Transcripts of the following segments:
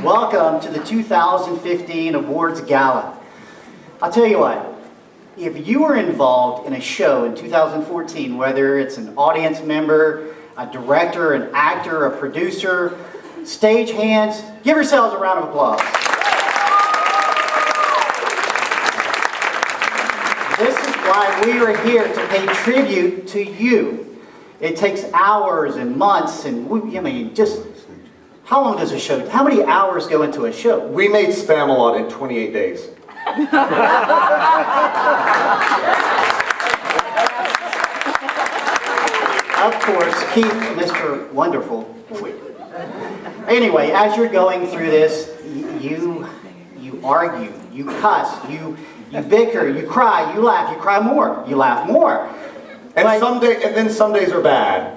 welcome to the 2015 Awards Gala. I'll tell you what, if you were involved in a show in 2014, whether it's an audience member, a director, an actor, a producer, stage hands, give yourselves a round of applause. This is why we are here, to pay tribute to you. It takes hours and months and, just, how long does a show, how many hours go into a show? We made Spamalot in 28 days. Of course, Keith, Mr. Wonderful. Anyway, as you're going through this, you argue, you cuss, you bicker, you cry, you laugh, you cry more, you laugh more. And then some days are bad.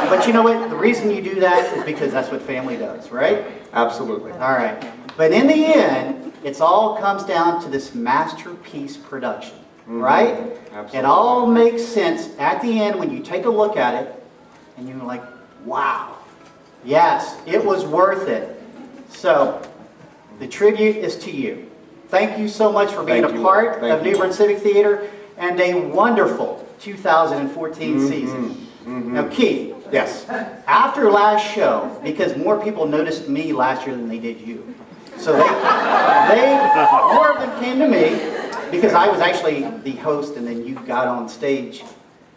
But you know what? The reason you do that is because that's what family does, right? Absolutely. All right. But in the end, it all comes down to this masterpiece production, right? Absolutely. It all makes sense at the end when you take a look at it and you're like, wow, yes, it was worth it. So, the tribute is to you. Thank you so much for being a part of New Bern Civic Theater and a wonderful 2014 season. Now, Keith. Yes. After last show, because more people noticed me last year than they did you. So they more of them came to me because I was actually the host and then you got on stage,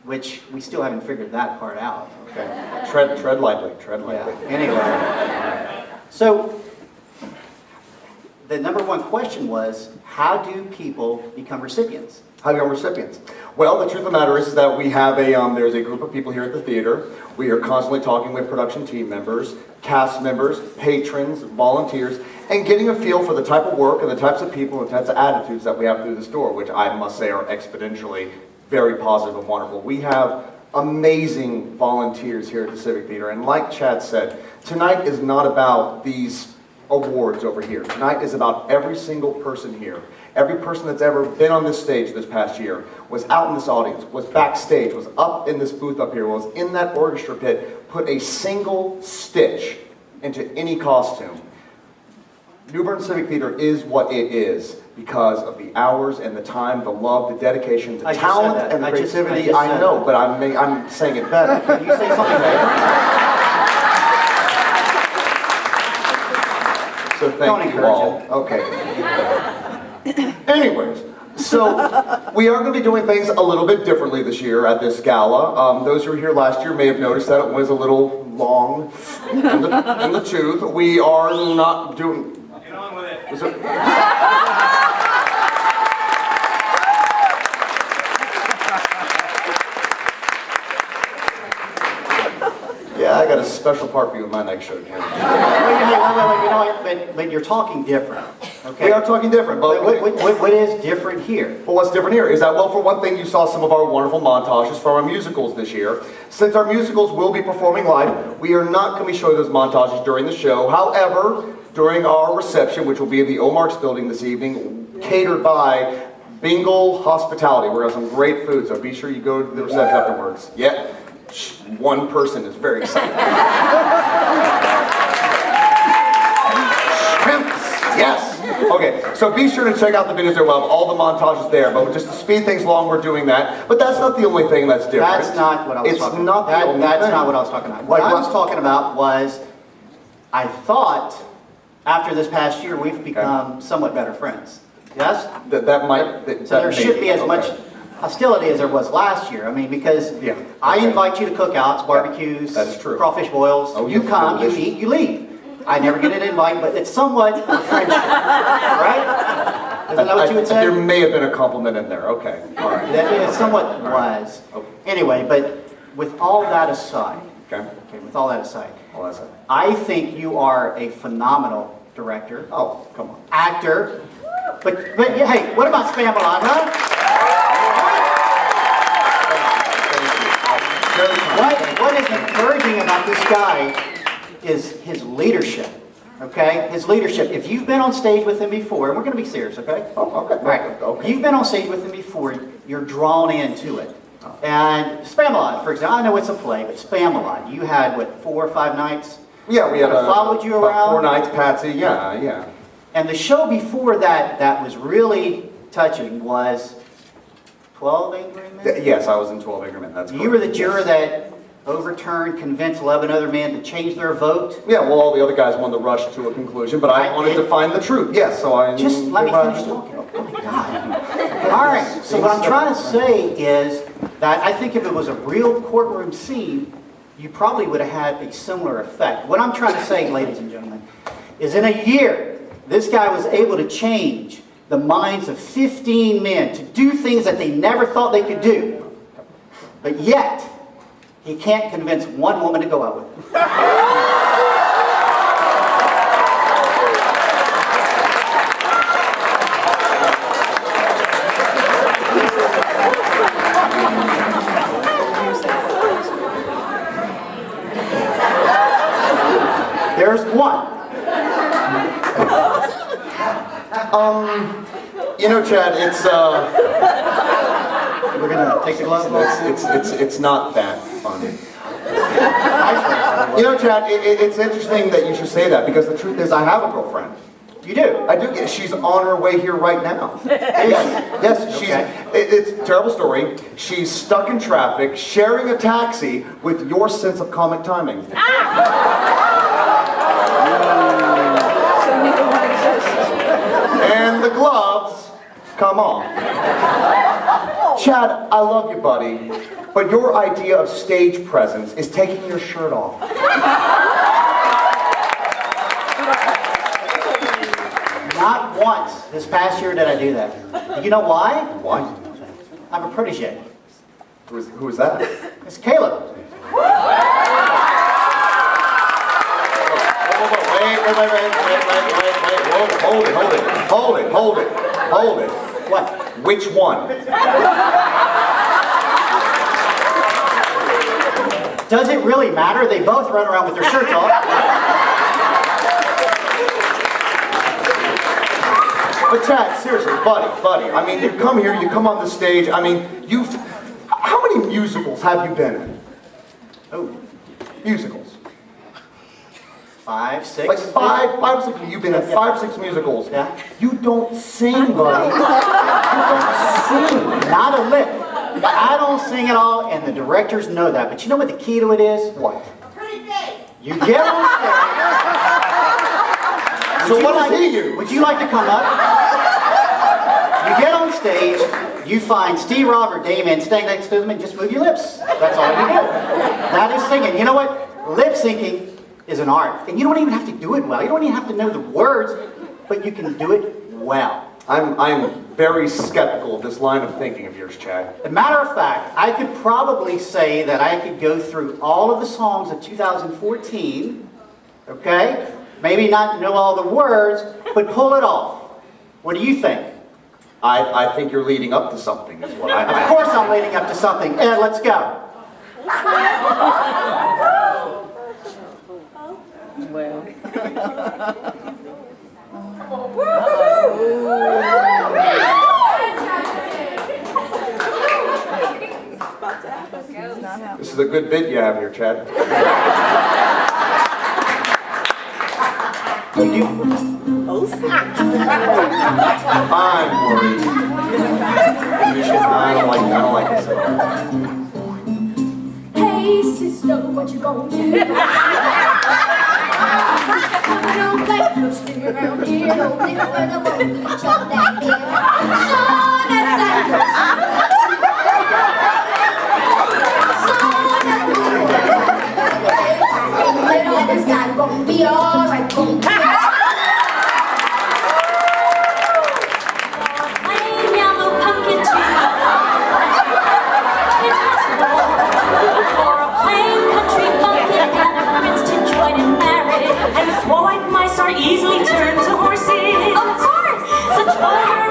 which we still haven't figured that part out. Okay. Tread lightly, tread lightly. Yeah. Anyway. So, the number one question was, how do people become recipients? How do you become recipients? Well, the truth of the matter is that we have there's a group of people here at the theater. We are constantly talking with production team members, cast members, patrons, volunteers, and getting a feel for the type of work and the types of people and the types of attitudes that we have through this door, which I must say are exponentially very positive and wonderful. We have amazing volunteers here at the Civic Theater, and like Chad said, tonight is not about these awards over here. Tonight is about every single person here. Every person that's ever been on this stage this past year, was out in this audience, was backstage, was up in this booth up here, was in that orchestra pit, put a single stitch into any costume. New Bern Civic Theater is what it is because of the hours and the time, the love, the dedication, the talent and the creativity. I know, but I'm saying it better. Can you say something better? So thank you all. Okay. Anyways, so we are going to be doing things a little bit differently this year at this gala. Those who were here last year may have noticed that it was a little long in the tooth. We are not doing... Get on with it. Yeah, I got a special part for you in my next show, Ken. But you're talking different. Okay. We are talking different, but what is different here? Well, what's different here is that, well, for one thing, you saw some of our wonderful montages from our musicals this year. Since our musicals will be performing live, we are not going to be showing those montages during the show. However, during our reception, which will be in the Omarks building this evening, catered by Bingle Hospitality, we're going to have some great food, so be sure you go to the reception afterwards. Yeah, one person is very excited. Yes! Okay, so be sure to check out the videos there. We'll have all the montages there, but just to speed things along, we're doing that. But that's not the only thing that's different. That's not what I was talking about. That's not what I was talking about. What I was talking about was, I thought, after this past year, we've become somewhat better friends. Yes? So there should be as much hostility as there was last year. I mean, because I invite you to cookouts, barbecues, that's true. Crawfish boils. Oh, you come, you eat, you leave. I never get an invite, but it's somewhat a friendship, right? Isn't that what you would say? There may have been a compliment in there. Okay, all right. It somewhat was. Okay. Anyway, but with all that aside, with all that aside, I think you are a phenomenal director. Oh, come on. Actor. But hey, what about Spamalot, huh? What is encouraging about this guy is his leadership, okay? His leadership. If you've been on stage with him before, and we're going to be serious, okay? Oh, okay. Right. Okay. You've been on stage with him before, you're drawn into it. And Spamalot, for example, I know it's a play, but Spamalot, you had, what, 4 or 5 nights? Yeah, we had followed you about around. 4 nights, Patsy. Yeah. And the show before that, that was really touching, was 12 Angry Men? Yes, I was in 12 Angry Men. That's correct. You were the juror that overturned, convinced 11 other men to change their vote? Yeah, well, all the other guys wanted to rush to a conclusion, but I wanted to find the truth. Yes, so I... Just let me finish talking. Oh my God. All right, so what I'm trying to say is that I think if it was a real courtroom scene, you probably would have had a similar effect. What I'm trying to say, ladies and gentlemen, is in a year, this guy was able to change the minds of 15 men to do things that they never thought they could do. But yet, he can't convince one woman to go out with him. There's one. You know, Chad, it's We're gonna take the gloves off. it's not that funny. You know, Chad, it's interesting that you should say that, because the truth is I have a girlfriend. You do? I do. She's on her way here right now. Yes, she's. Okay. It's a terrible story. She's stuck in traffic, sharing a taxi with your sense of comic timing. And the gloves come off. Chad, I love you, buddy, but your idea of stage presence is taking your shirt off. Not once this past year did I do that. You know why? Why? I'm a protege. Who is that? It's Caleb. Wait. Whoa, hold it. What? Which one? Does it really matter? They both run around with their shirts off. But Chad, seriously, buddy, I mean, you come here, you come on the stage, I mean, how many musicals have you been in? Oh, Musicals. 5, 6. Like five, 6, you've been in 5, 6 musicals. Yeah. You don't sing, buddy. You don't sing. Not a lick. I don't sing at all, and the directors know that. But you know what the key to it is? What? You get on stage. So what does he use? Would you like to come up? You get on stage, you find Steve, Rob, or Damon standing next to them, and just move your lips. That's all you do. That is singing. You know what? Lip syncing is an art. And you don't even have to do it well. You don't even have to know the words, but you can do it well. I'm very skeptical of this line of thinking of yours, Chad. As a matter of fact, I could probably say that I could go through all of the songs of 2014, okay? Maybe not know all the words, but pull it off. What do you think? I think you're leading up to something, is what I... Of course I'm leading up to something. Ed, let's go. Well. This is a good bit you have here, Chad. You do. I'm worried. I don't like this. Hey sister, what you gonna do? Coming on back, no sting around here, no nigga for the one. Shut that beer. Son, that's that. It's not gonna be alright, gonna be alright. White mice are easily turned to horses. Of course! Such vulgar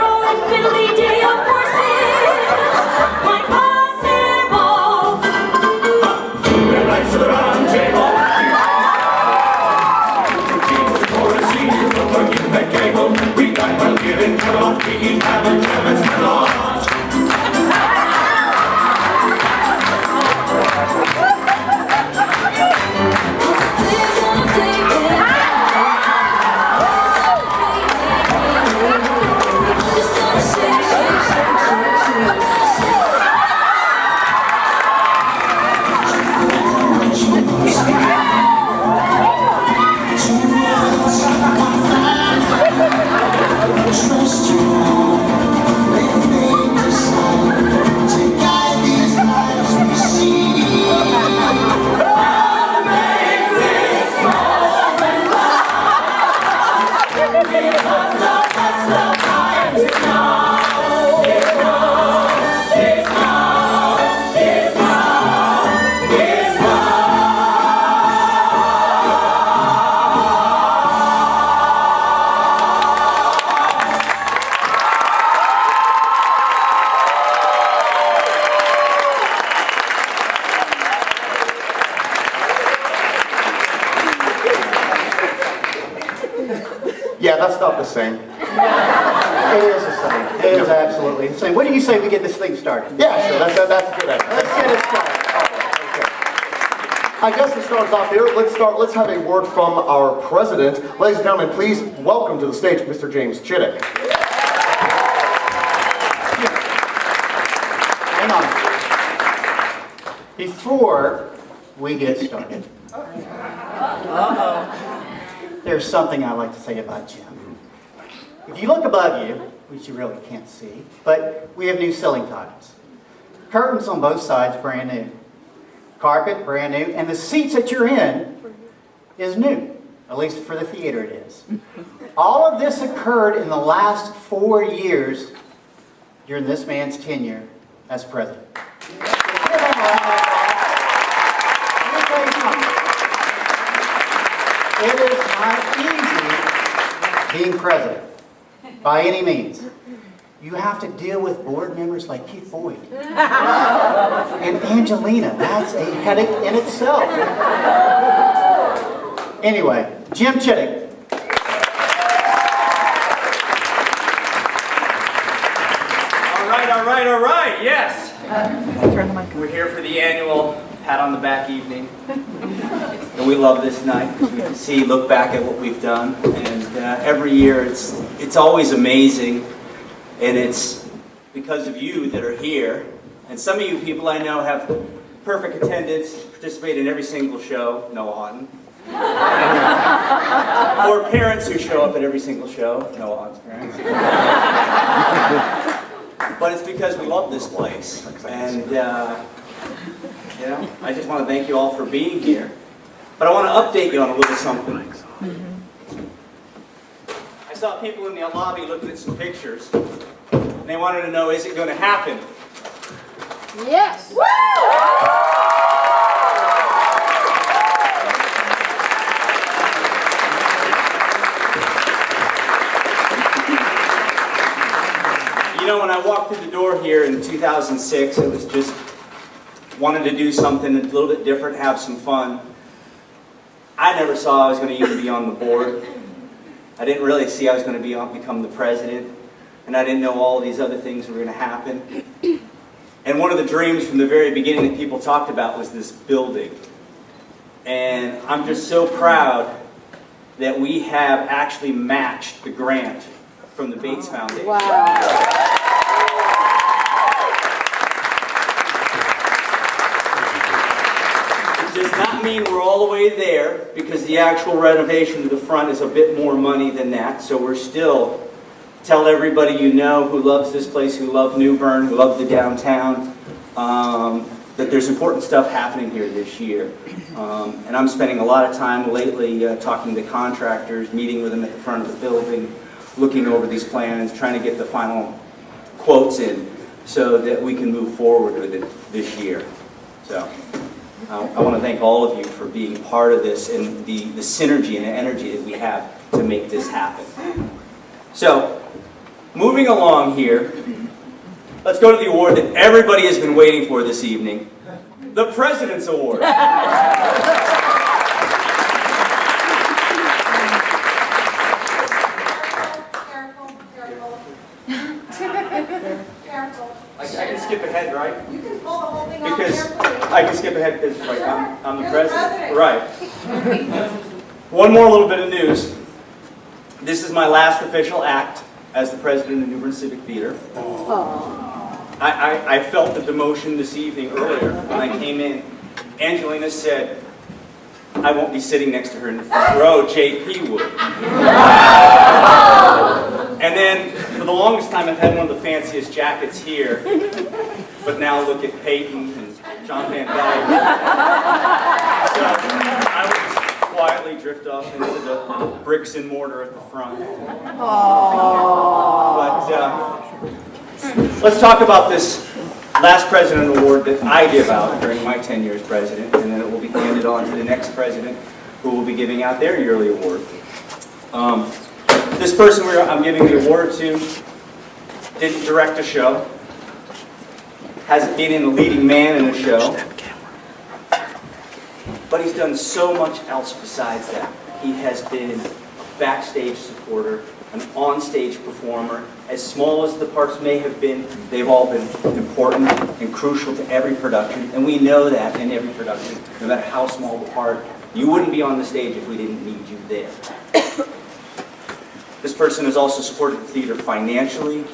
that's not the same. It is the same. It is absolutely the same. What do you say we get this thing started? Yeah, sure, that's a good idea. Let's get it started. I guess to start us off here, let's have a word from our president. Ladies and gentlemen, please welcome to the stage Mr. James Sittig. Hang on. Before we get started, there's something I like to say about Jim. If you look above you, which you really can't see, but we have new ceiling tiles. Curtains on both sides, brand new. Carpet, brand new. And the seats that you're in is new. At least for the theater it is. All of this occurred in the last 4 years during this man's tenure as president. It is not easy being president, by any means. You have to deal with board members like Keith Boyd and Angelina. That's a headache in itself. Anyway, Jim Sittig. All right, yes. We're here for the annual pat on the back evening. And we love this night because we can look back at what we've done. And every year it's always amazing. And it's because of you that are here. And some of you people I know have perfect attendance, participate in every single show, Noah Houghton. Or parents who show up at every single show, Noah Houghton's parents. But it's because we love this place. And, I just want to thank you all for being here. But I want to update you on a little something. I saw people in the lobby looking at some pictures. And they wanted to know, is it going to happen? Yes. Woo! You know, when I walked through the door here in 2006, it was just wanted to do something a little bit different, have some fun. I never saw I was going to even be on the board. I didn't really see I was going to become the president. And I didn't know all these other things were going to happen. And one of the dreams from the very beginning that people talked about was this building. And I'm just so proud that we have actually matched the grant from the Bates Foundation. Wow. It does not mean we're all the way there, because the actual renovation to the front is a bit more money than that. So we're still, tell everybody you know who loves this place, who love New Bern, who love the downtown, that there's important stuff happening here this year. And I'm spending a lot of time lately talking to contractors, meeting with them at the front of the building, looking over these plans, trying to get the final quotes in so that we can move forward with it this year. So I want to thank all of you for being part of this and the synergy and the energy that we have to make this happen. So, moving along here, let's go to the award that everybody has been waiting for this evening, the President's Award. Careful. I can skip ahead, right? You can pull the whole thing off Because carefully. I can skip ahead because right, I'm the You're the president. president. Right. One more little bit of news. This is my last official act as the president of New Bern Civic Theater. I felt the demotion this evening earlier when I came in. Angelina said, I won't be sitting next to her in the front row, JP would. And then, for the longest time, I've had one of the fanciest jackets here. But now look at Peyton and John Van Dyke. So I would just quietly drift off into the bricks and mortar at the front. But let's talk about this last President Award that I give out during my tenure as president, and then it will be handed on to the next president who will be giving out their yearly award. This person I'm giving the award to didn't direct a show, hasn't been in the leading man in a show, but he's done so much else besides that. He has been a backstage supporter, an on-stage performer. As small as the parts may have been, they've all been important and crucial to every production, and we know that in every production, no matter how small the part, you wouldn't be on the stage if we didn't need you there. This person has also supported the theater financially,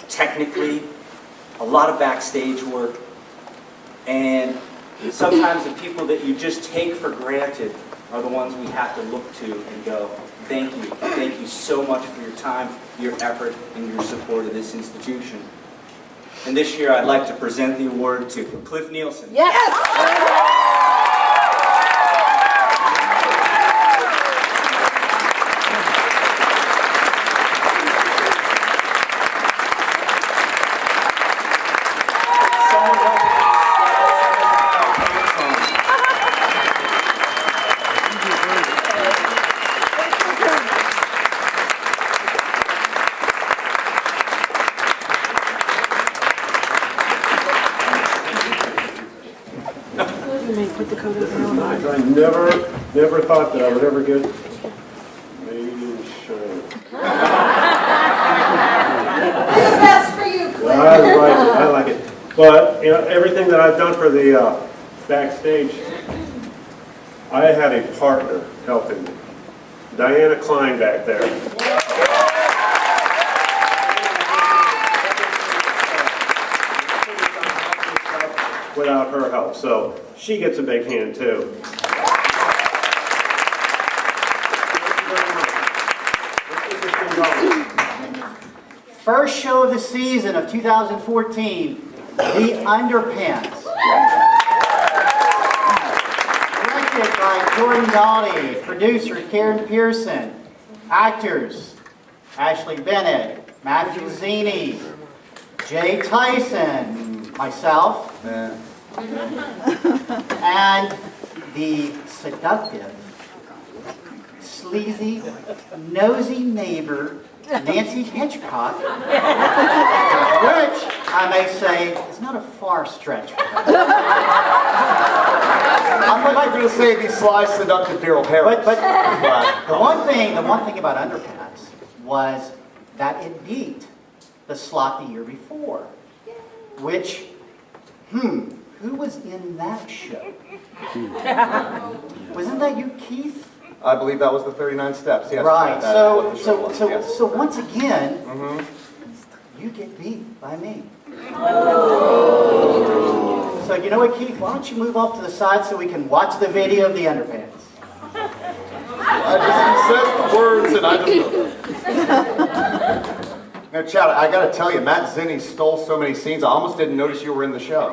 technically, a lot of backstage work, and sometimes the people that you just take for granted are the ones we have to look to and go, thank you so much for your time, your effort, and your support of this institution. And this year I'd like to present the award to Cliff Nielsen. Yes! I never thought that I would ever get made in shame. Do the best for you, Cliff. I like it. But, you know, everything that I've done for the backstage, I had a partner helping me. Diana Klein back there. Without her help, so she gets a big hand too. First show of the season of 2014, The Underpants. Directed by Jordan Doughty, producer Karen Pearson, actors Ashley Bennett, Matthew Zini, Jay Tyson, myself, and the seductive, sleazy, nosy neighbor, Nancy Hitchcock, which I may say is not a far stretch for her. I'm not going to say the sly, seductive Daryl Harris. But the one thing about Underpants was that it beat the slot the year before, which, who was in that show? Wasn't that you, Keith? I believe that was the 39 Steps. Yes. Right. Yes. So once again, you get beat by me. So you know what, Keith? Why don't you move off to the side so we can watch the video of the Underpants? I just said the words and I just... Now, Chad, I got to tell you, Matt Zinni stole so many scenes, I almost didn't notice you were in the show.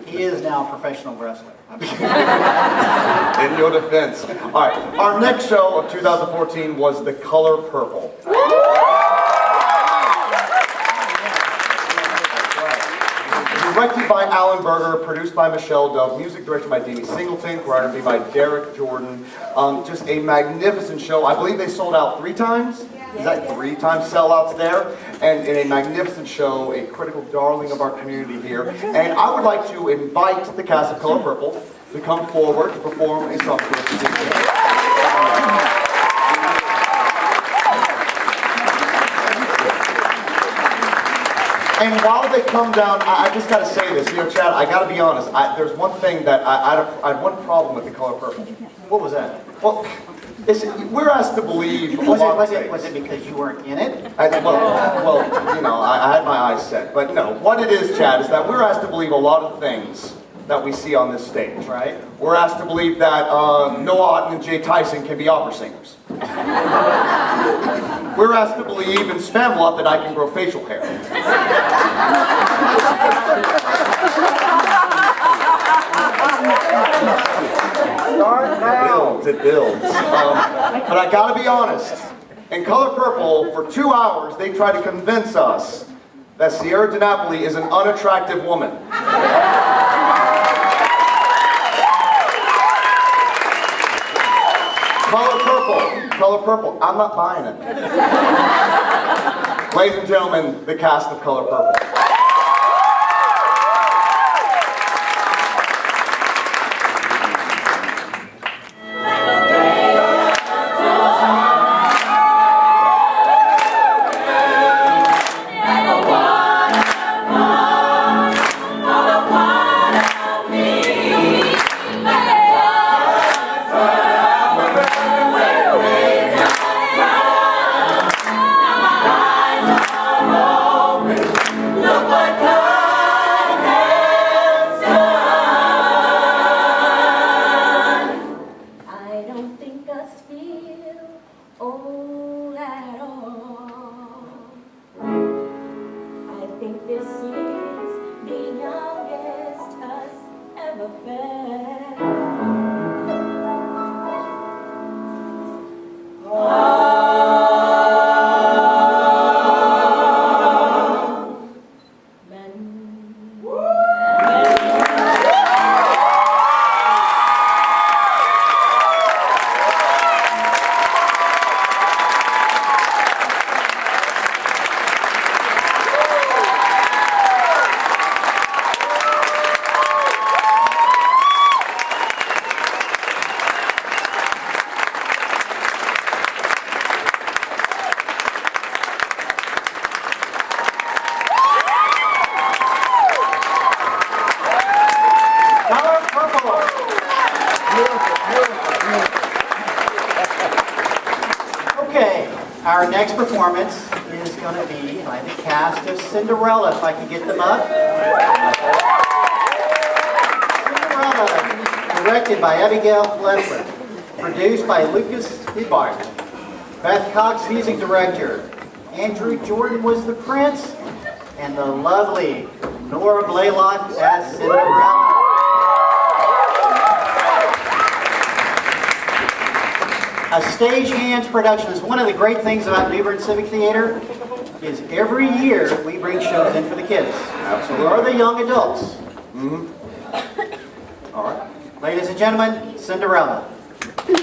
He is now a professional wrestler. In your defense. All right, our next show of 2014 was The Color Purple. Directed by Alan Berger, produced by Michelle Dove, music directed by Deanie Singleton, choreography by Derek Jordan. Just a magnificent show. I believe they sold out 3 times. Is that 3 times sellouts there? And in a magnificent show, a critical darling of our community here. And I would like to invite the cast of Color Purple to come forward to perform a song for us. And while they come down, I just got to say this. You know, Chad, I got to be honest. There's one thing that I had one problem with The Color Purple. What was that? Well, we're asked to believe. Was it because you weren't in it? Well, you know, I had my eyes set. But no, what it is, Chad, is that we're asked to believe a lot of things that we see on this stage. Right. We're asked to believe that Noah Otten and Jay Tyson can be opera singers. We're asked to believe in Spamalot that I can grow facial hair. It builds. But I gotta be honest. In Color Purple, for 2 hours, they tried to convince us that Sierra DiNapoli is an unattractive woman. Color Purple, I'm not buying it. Ladies and gentlemen, the cast of Color Purple. think this year's the youngest us ever felt. Our next performance is going to be by the cast of Cinderella, if I can get them up. Cinderella, directed by Abigail Leffler, produced by Lucas Hibart. Beth Cox, music director. Andrew Jordan was the prince, and the lovely Nora Blaylock as Cinderella. A Stagehands production is one of the great things about New Bern Civic Theater is every year we bring shows in for the kids. Absolutely. Or the young adults. Mm-hmm. All right. Ladies and gentlemen, Cinderella. For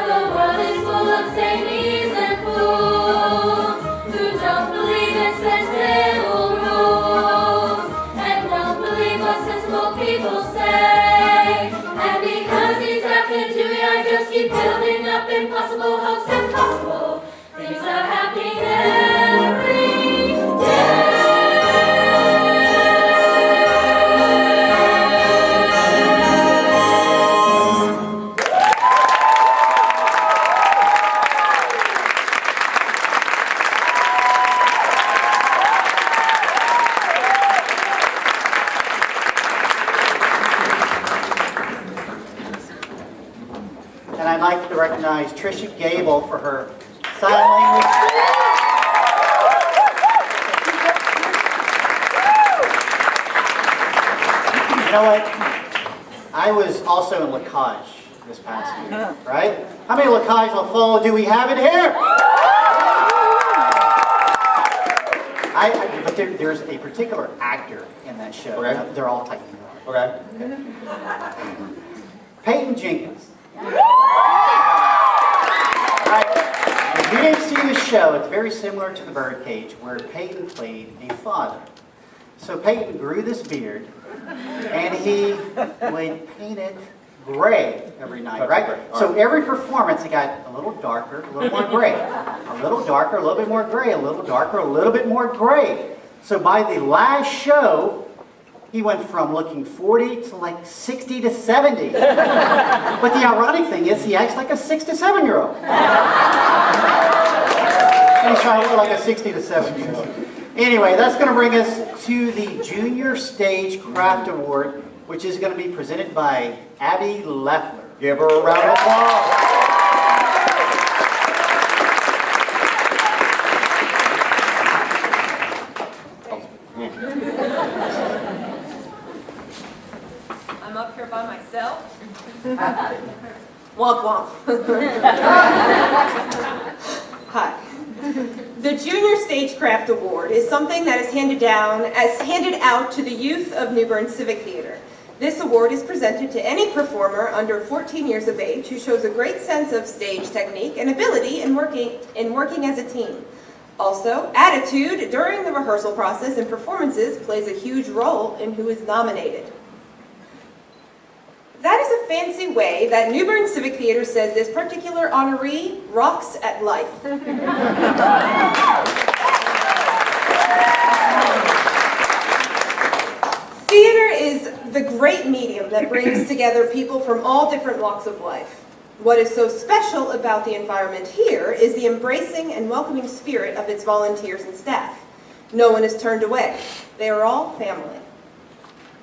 the world is full of zanies and fools who don't believe in sensible rules and don't believe what sensible people say. And because these happen to me, I just keep building up impossible hopes and possible things are happening every day. And I'd like to recognize Trisha Gable for her sign language. You know what? I was also in Lacage this past year, right? How many Lacage will follow do we have in here? But there's a particular actor in that show. Okay. They're all Titan. Okay. Peyton Jenkins. Right. If you didn't see the show, it's very similar to The Birdcage, where Peyton played a father. So Peyton grew this beard, and he would paint it gray every night, right? So every performance, it got a little darker, a little more gray. A little darker, a little bit more gray, a little darker, a little bit more gray. So by the last show, he went from looking 40 to like 60 to 70. But the ironic thing is he acts like a 6 to 7-year-old. He's trying to look like a 60 to 70-year-old. Anyway, that's going to bring us to the Junior Stage Craft Award, which is going to be presented by Abby Leffler. Give her a round of applause. I'm up here by myself. Womp womp. Hi. The Junior Stagecraft Award is something that is handed out to the youth of New Bern Civic Theater. This award is presented to any performer under 14 years of age who shows a great sense of stage technique and ability in working as a team. Also, attitude during the rehearsal process and performances plays a huge role in who is nominated. That is a fancy way that New Bern Civic Theater says this particular honoree rocks at life. Theater is the great medium that brings together people from all different walks of life. What is so special about the environment here is the embracing and welcoming spirit of its volunteers and staff. No one is turned away. They are all family.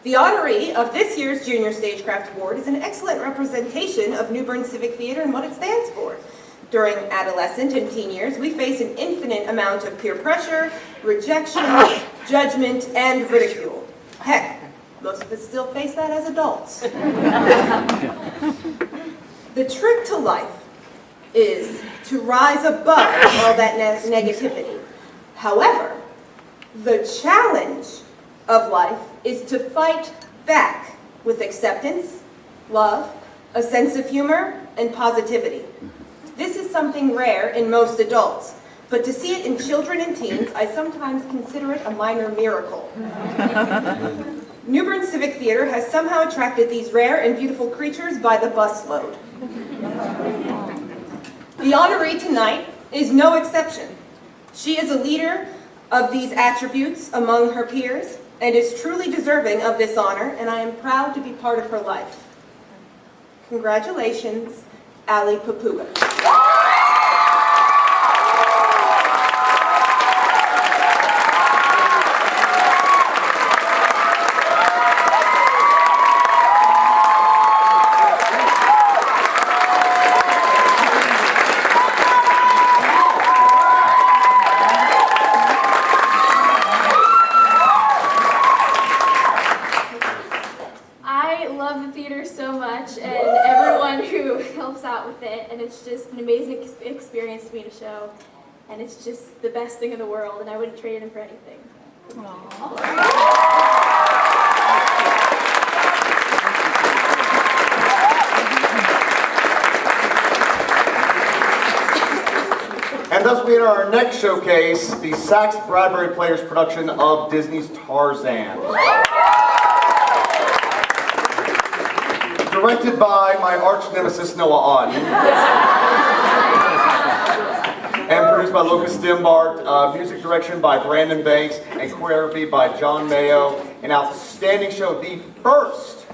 The honoree of this year's Junior Stagecraft Award is an excellent representation of New Bern Civic Theater and what it stands for. During adolescent and teen years, we face an infinite amount of peer pressure, rejection, judgment, and ridicule. Heck, most of us still face that as adults. The trick to life is to rise above all that negativity. However, the challenge of life is to fight back with acceptance, love, a sense of humor, and positivity. This is something rare in most adults, but to see it in children and teens, I sometimes consider it a minor miracle. New Bern Civic Theater has somehow attracted these rare and beautiful creatures by the busload. The honoree tonight is no exception. She is a leader of these attributes among her peers and is truly deserving of this honor, and I am proud to be part of her life. Congratulations, Ali Papuga. And it's just an amazing experience to be in a show, and it's just the best thing in the world, and I wouldn't trade it in for anything. And thus we enter our next showcase, the Sax Bradbury Players production of Disney's Tarzan. Directed by my arch nemesis Noah Auden, and produced by Lucas Stimbart, music direction by Brandon Banks, and choreography by John Mayo. An outstanding show, the first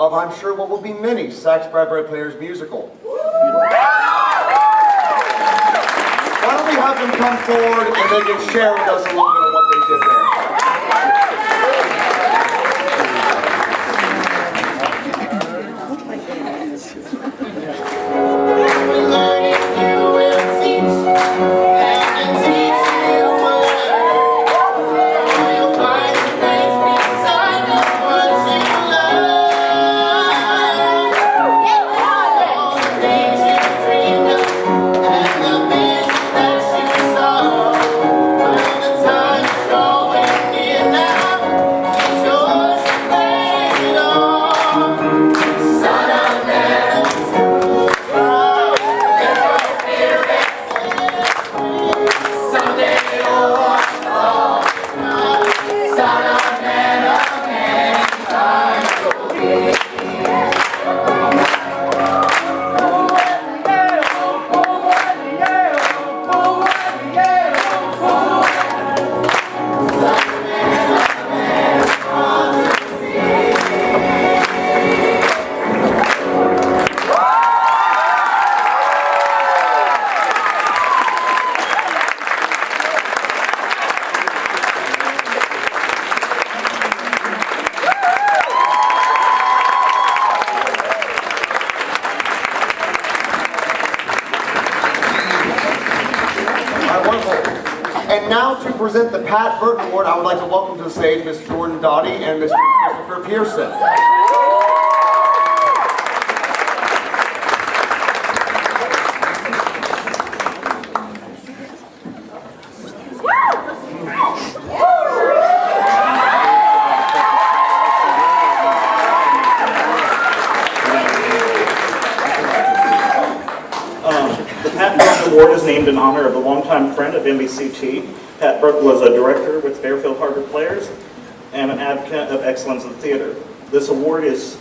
of, I'm sure, what will be many Sax Bradbury Players musical. Why don't we have them come forward and they can share with us a little bit of what they did there. Present the Pat Burton Award, I would like to welcome to the stage Ms. Jordan Dottie and Mr. Christopher Pearson. The Pat Burton Award is named in honor of a longtime friend of NBCT. Pat Burton was a director with Fairfield Harbor Players and an advocate of excellence in theater. This award is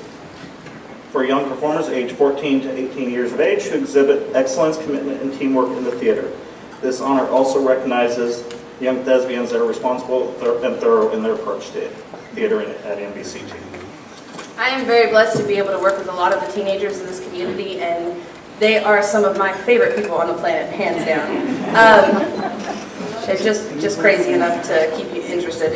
for young performers aged 14 to 18 years of age who exhibit excellence, commitment, and teamwork in the theater. This honor also recognizes young thespians that are responsible and thorough in their approach to theater at NBCT. I am very blessed to be able to work with a lot of the teenagers in this community, and they are some of my favorite people on the planet, hands down. They're just crazy enough to keep you interested.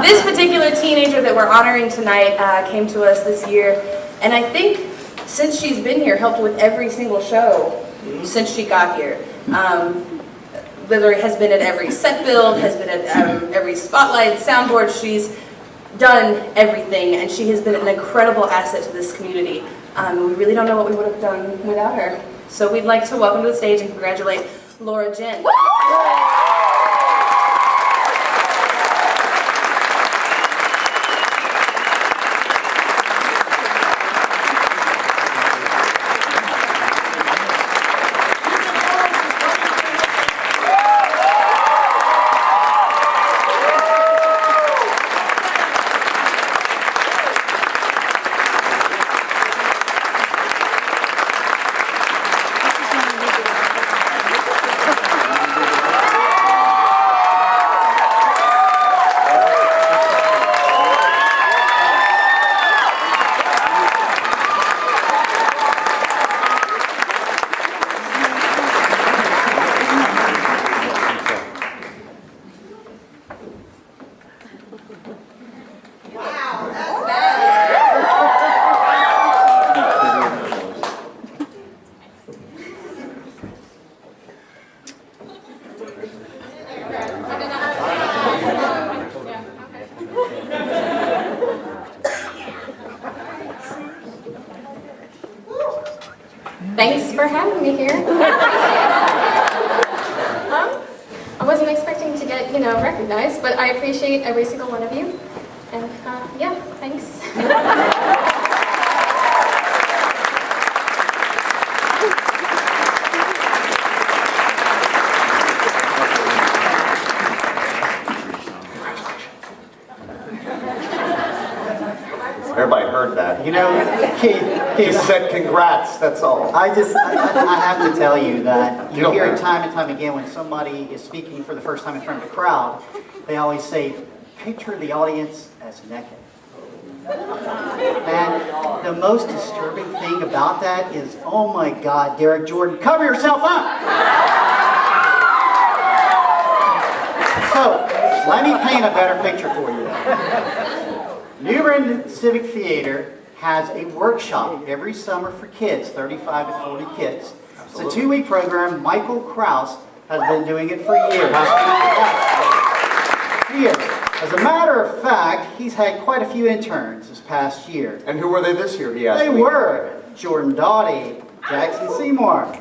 This particular teenager that we're honoring tonight came to us this year, and I think since she's been here, helped with every single show since she got here. Literally has been at every set build, has been at every spotlight, soundboard. She's done everything, and she has been an incredible asset to this community. We really don't know what we would have done without her. So we'd like to welcome to the stage and congratulate Laura Jen. Thanks for having me here. I wasn't expecting to get, recognized, but I appreciate every single one of you. And yeah, thanks. Everybody heard that. He just said congrats, that's all. I have to tell you that you hear it time and time again when somebody is speaking for the first time in front of a crowd, they always say, picture the audience as naked. And the most disturbing thing about that is, oh my God, Derek Jordan, cover yourself up! So, let me paint a better picture for you. New Bern Civic Theater has a workshop every summer for kids, 35 to 40 kids. It's a 2-week program. Michael Krause has been doing it for years. As a matter of fact, he's had quite a few interns this past year. And who were they this year, he asked They me. were Jordan Doughty, Jackson Seymour,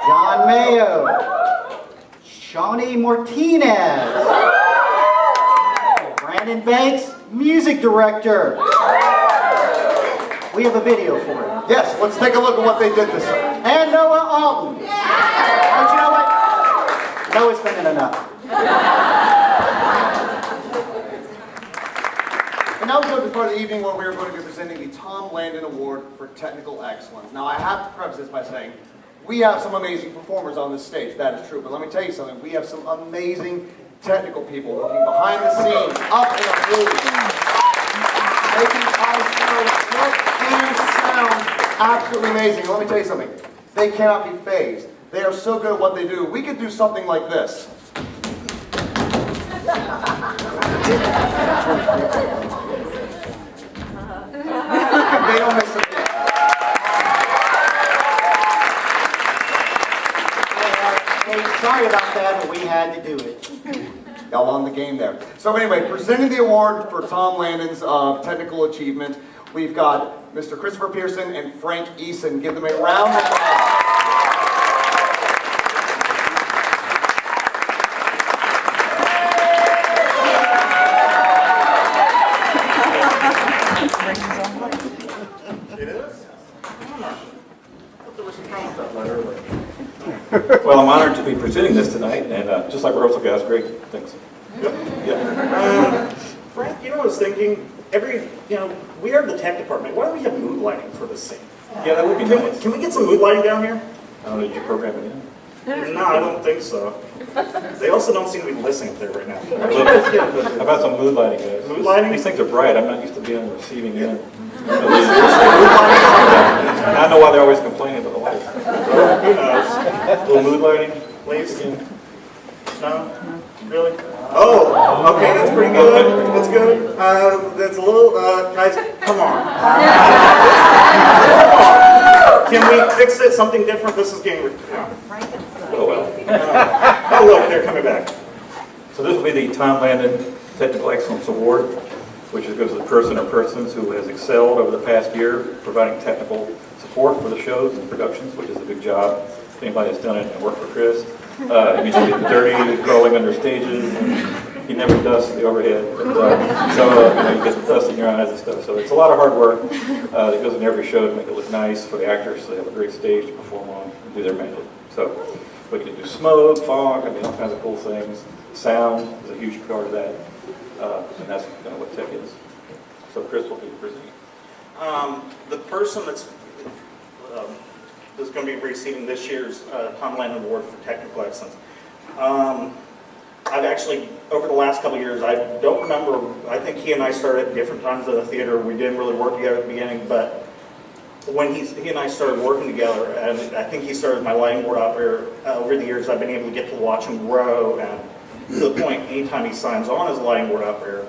John Mayo, Shawnee Martinez, Brandon Banks, music director. We have a video for it. Yes, let's take a look at what they did this summer. And Noah Alton. But you know what? Noah's spending enough. And now we're going to the part of the evening where we are going to be presenting the Tom Landon Award for Technical Excellence. Now I have to preface this by saying, we have some amazing performers on this stage, that is true, but let me tell you something, we have some amazing technical people working behind the scenes, up in a booth, making our show look and sound absolutely amazing. Let me tell you something, they cannot be phased. They are so good at what they do. We could do something like this. They don't miss a beat. Hey, sorry about that, but we had to do it. Y'all on the game there. So anyway, presenting the award for Tom Landon's technical achievement, we've got Mr. Christopher Pearson and Frank Eason. Give them a round of applause. Well, I'm honored to be presenting this tonight, and just like rehearsal guys, great, thanks. Frank, what I was thinking? We are the tech department. Why don't we have mood lighting for this scene? Yeah, that would be nice. Can we get some mood lighting down here? I don't know, did you program it in? No, I don't think so. They also don't seem to be listening up there right now. How about some mood lighting, guys? Mood lighting? These things are bright. I'm not used to being on the receiving end. I know why they're always complaining about the lights. Who knows? A little mood lighting, Please. again. No? Really? Oh, okay, that's pretty good. That's good. That's a little, guys, come on. Can we fix it? Something different? This is getting, Oh, well. oh, look, they're coming back. So this will be the Tom Landon Technical Excellence Award, which goes to the person or persons who has excelled over the past year, providing technical support for the shows and productions, which is a big job. If anybody has done it and worked for Chris, it means getting dirty, crawling under stages, and he never dusts the overhead. But, you get the dust in your eyes and stuff. So it's a lot of hard work that goes in every show to make it look nice for the actors, so they have a great stage to perform on and do their magic. So we can do smoke, fog, all kinds of cool things. Sound is a huge part of that, and that's kind of what tech is. So Chris will be presenting. The person that's going to be receiving this year's Tom Landon Award for Technical Excellence. I've actually, over the last couple of years, I don't remember, I think he and I started at different times at the theater. We didn't really work together at the beginning, but when he and I started working together, and I think he started as my lighting board operator, over the years I've been able to get to watch him grow, and to the point, anytime he signs on as a lighting board operator,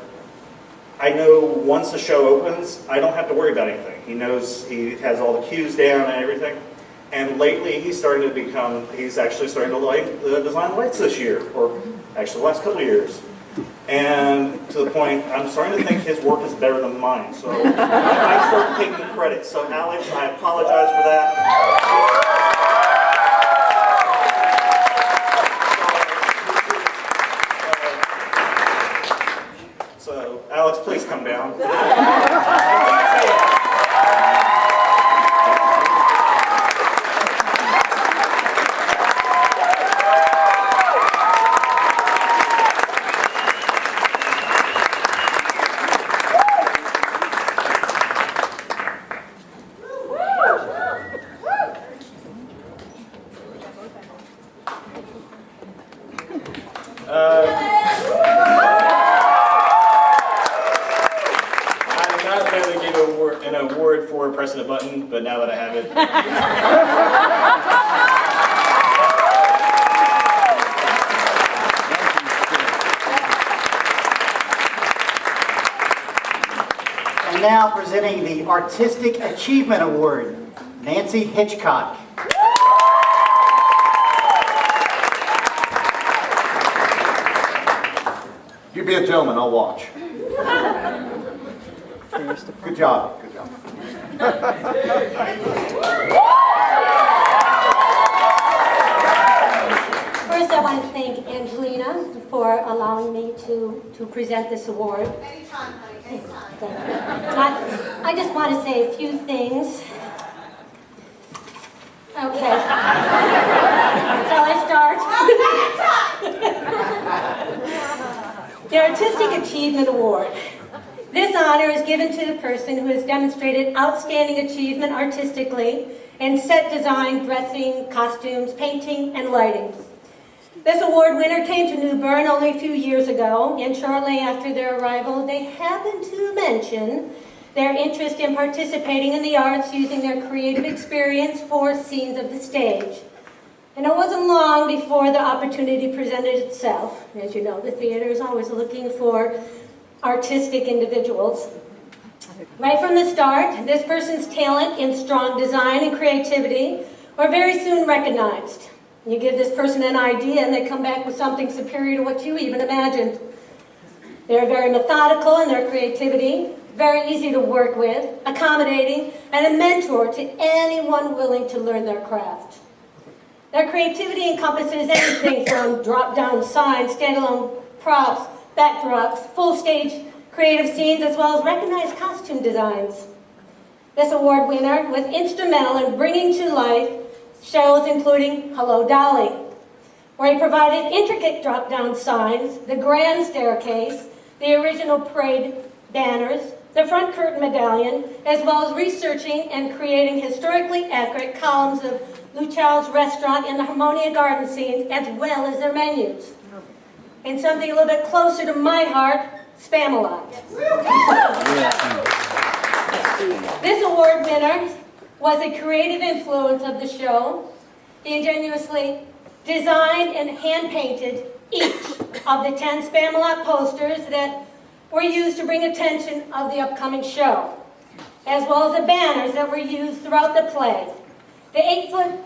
I know once the show opens, I don't have to worry about anything. He knows, he has all the cues down and everything. And lately, he's actually starting to design lights this year, or actually the last couple of years. And to the point, I'm starting to think his work is better than mine. So I start taking credit. So Alex, I apologize for that. So Alex, please come down. Pressing a button, but now that I have it. And now presenting the Artistic Achievement Award, Nancy Hitchcock. You be a gentleman, I'll watch. Good job. Good job. First, I want to thank Angelina for allowing me to present this award. Anytime, honey, anytime. I just want to say a few things. Okay. Shall I start? The Artistic Achievement Award. This honor is given to the person who has demonstrated outstanding achievement artistically in set design, dressing, costumes, painting, and lighting. This award winner came to New Bern only a few years ago, and shortly after their arrival, they happened to mention their interest in participating in the arts using their creative experience for scenes of the stage. And it wasn't long before the opportunity presented itself. As you know, the theater is always looking for artistic individuals. Right from the start, this person's talent in strong design and creativity were very soon recognized. You give this person an idea and they come back with something superior to what you even imagined. They're very methodical in their creativity, very easy to work with, accommodating, and a mentor to anyone willing to learn their craft. Their creativity encompasses anything from drop-down signs, standalone props, backdrops, full stage creative scenes, as well as recognized costume designs. This award winner was instrumental in bringing to life shows including Hello Dolly, where he provided intricate drop-down signs, the grand staircase, the original parade banners, the front curtain medallion, as well as researching and creating historically accurate columns of Luchow's restaurant and the Harmonia garden scenes, as well as their menus. And something a little bit closer to my heart, Spamalot. This award winner was a creative influence of the show. He ingeniously designed and hand-painted each of the 10 Spamalot posters that were used to bring attention of the upcoming show, as well as the banners that were used throughout the play. The 8-foot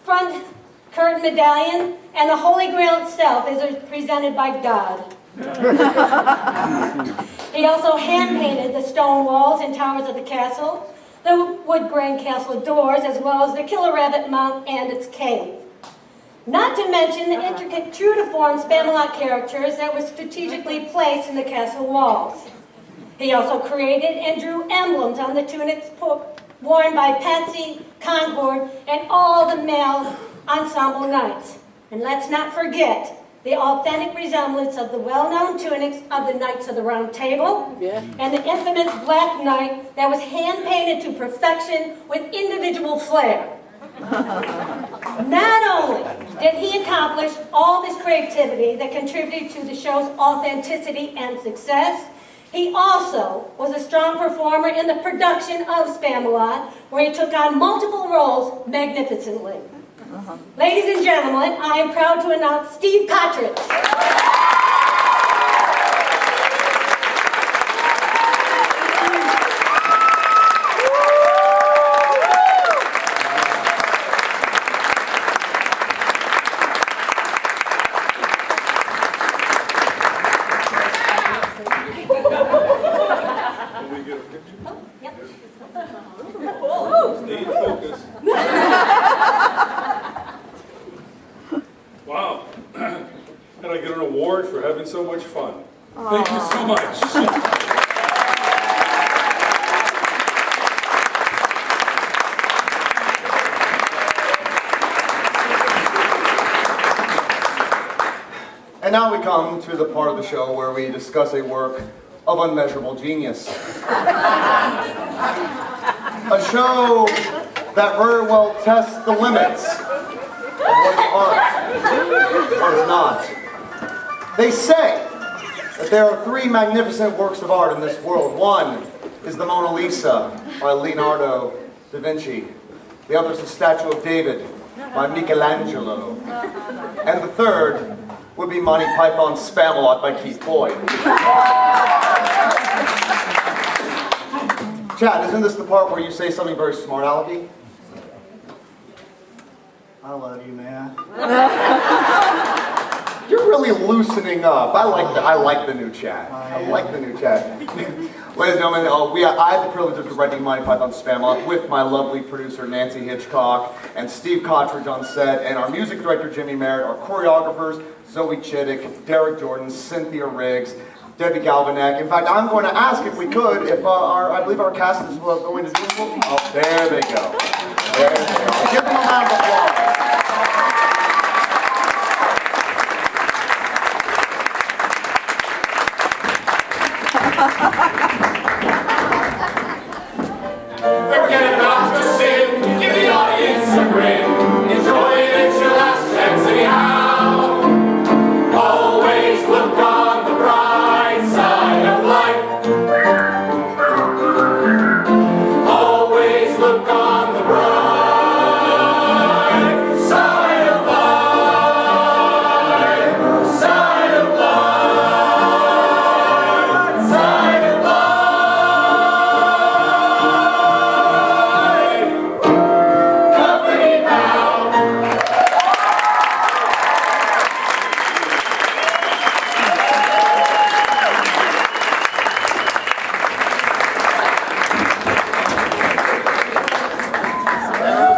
front curtain medallion and the Holy Grail itself is presented by God. He also hand-painted the stone walls and towers of the castle, the wood grain castle doors, as well as the Killer Rabbit Mount and its cave. Not to mention the intricate true-to-form Spamalot characters that were strategically placed in the castle walls. He also created and drew emblems on the tunics worn by Patsy, Concord, and all the male ensemble knights. And let's not forget the authentic resemblance of the well-known tunics of the Knights of the Round Table, and the infamous Black Knight that was hand-painted to perfection with individual flair. Not only did he accomplish all this creativity that contributed to the show's authenticity and success, he also was a strong performer in the production of Spamalot, where he took on multiple roles magnificently. Ladies and gentlemen, I am proud to announce Steve Cottridge. Wow. And I get an award for having so much fun. Thank you so much. And now we come to the part of the show where we discuss a work of unmeasurable genius. A show that very well tests the limits of what is art, what is not. They say that there are three magnificent works of art in this world. One is the Mona Lisa by Leonardo da Vinci. The other is the Statue of David by Michelangelo. And the third would be Monty Python's Spamalot by Keith Boyd. Chad, isn't this the part where you say something very smart, Alecky? I love you, man. You're really loosening up. I like the new Chad. I like the new Chad. Ladies and gentlemen, I had the privilege of directing Monty Python's Spamalot with my lovely producer Nancy Hitchcock and Steve Cottridge on set, and our music director Jimmy Merritt, our choreographers Zoe Chittick, Derek Jordan, Cynthia Riggs, Debbie Galvanek. In fact, I'm going to ask if we could, if I believe our cast is going to do it. Oh, there they go. There they go. Give them a round of applause. Forget about your sin, give the audience a grin. Enjoy it, it's your last chance anyhow. Always look on the bright side of life. Always look on the bright side of life. Side of life. Side of life. Company bound.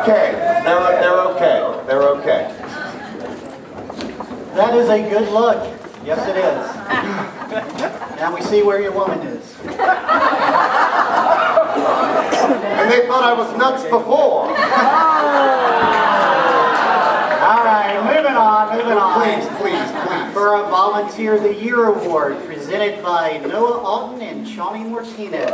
Okay, they're okay. They're okay. That is a good look. Yes, it is. Now we see where your woman is. And they thought I was nuts before. All right, moving on. Please. For a Volunteer of the Year award presented by Noah Alton and Shawnee Martinez.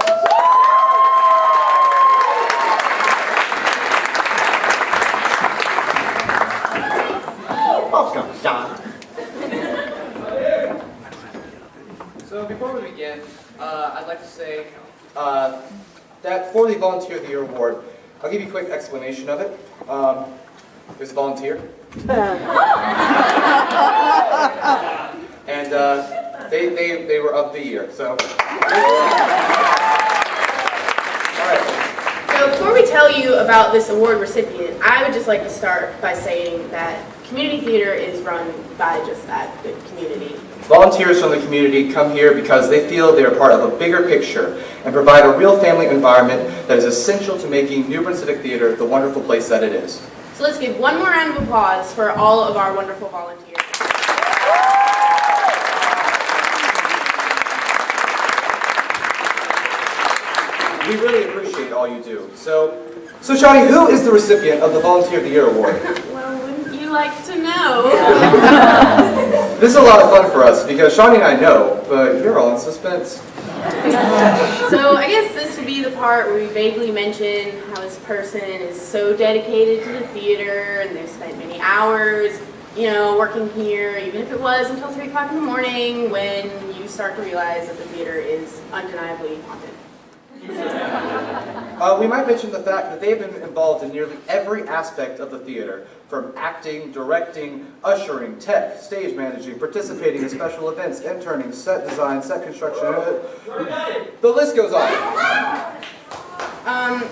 Welcome, John. So before we begin, I'd like to say that for the Volunteer of the Year award, I'll give you a quick explanation of it. There's a volunteer. And they were of the year, so. All right. So before we tell you about this award recipient, I would just like to start by saying that community theater is run by just that, the community. Volunteers from the community come here because they feel they are part of a bigger picture and provide a real family environment that is essential to making New Bern Civic Theater the wonderful place that it is. So let's give one more round of applause for all of our wonderful volunteers. We really appreciate all you do. So Shawnee, who is the recipient of the Volunteer of the Year Award? Well, wouldn't you like to know? This is a lot of fun for us because Shawnee and I know, but you're all in suspense. So I guess this would be the part where we vaguely mention how this person is so dedicated to the theater and they've spent many hours, you know, working here, even if it was until 3 o'clock in the morning, when you start to realize that the theater is undeniably haunted. We might mention the fact that they've been involved in nearly every aspect of the theater, from acting, directing, ushering, tech, stage managing, participating in special events, interning, set design, set construction, the list goes on.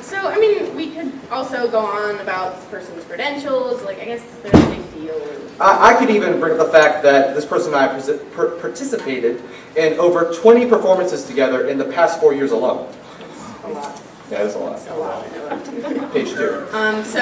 So, I mean, we could also go on about this person's credentials, like, I guess they're a big deal. I could even bring up the fact that this person and I participated in over 20 performances together in the past 4 years alone. A lot. Yeah, that's a lot. A lot. Page 2. So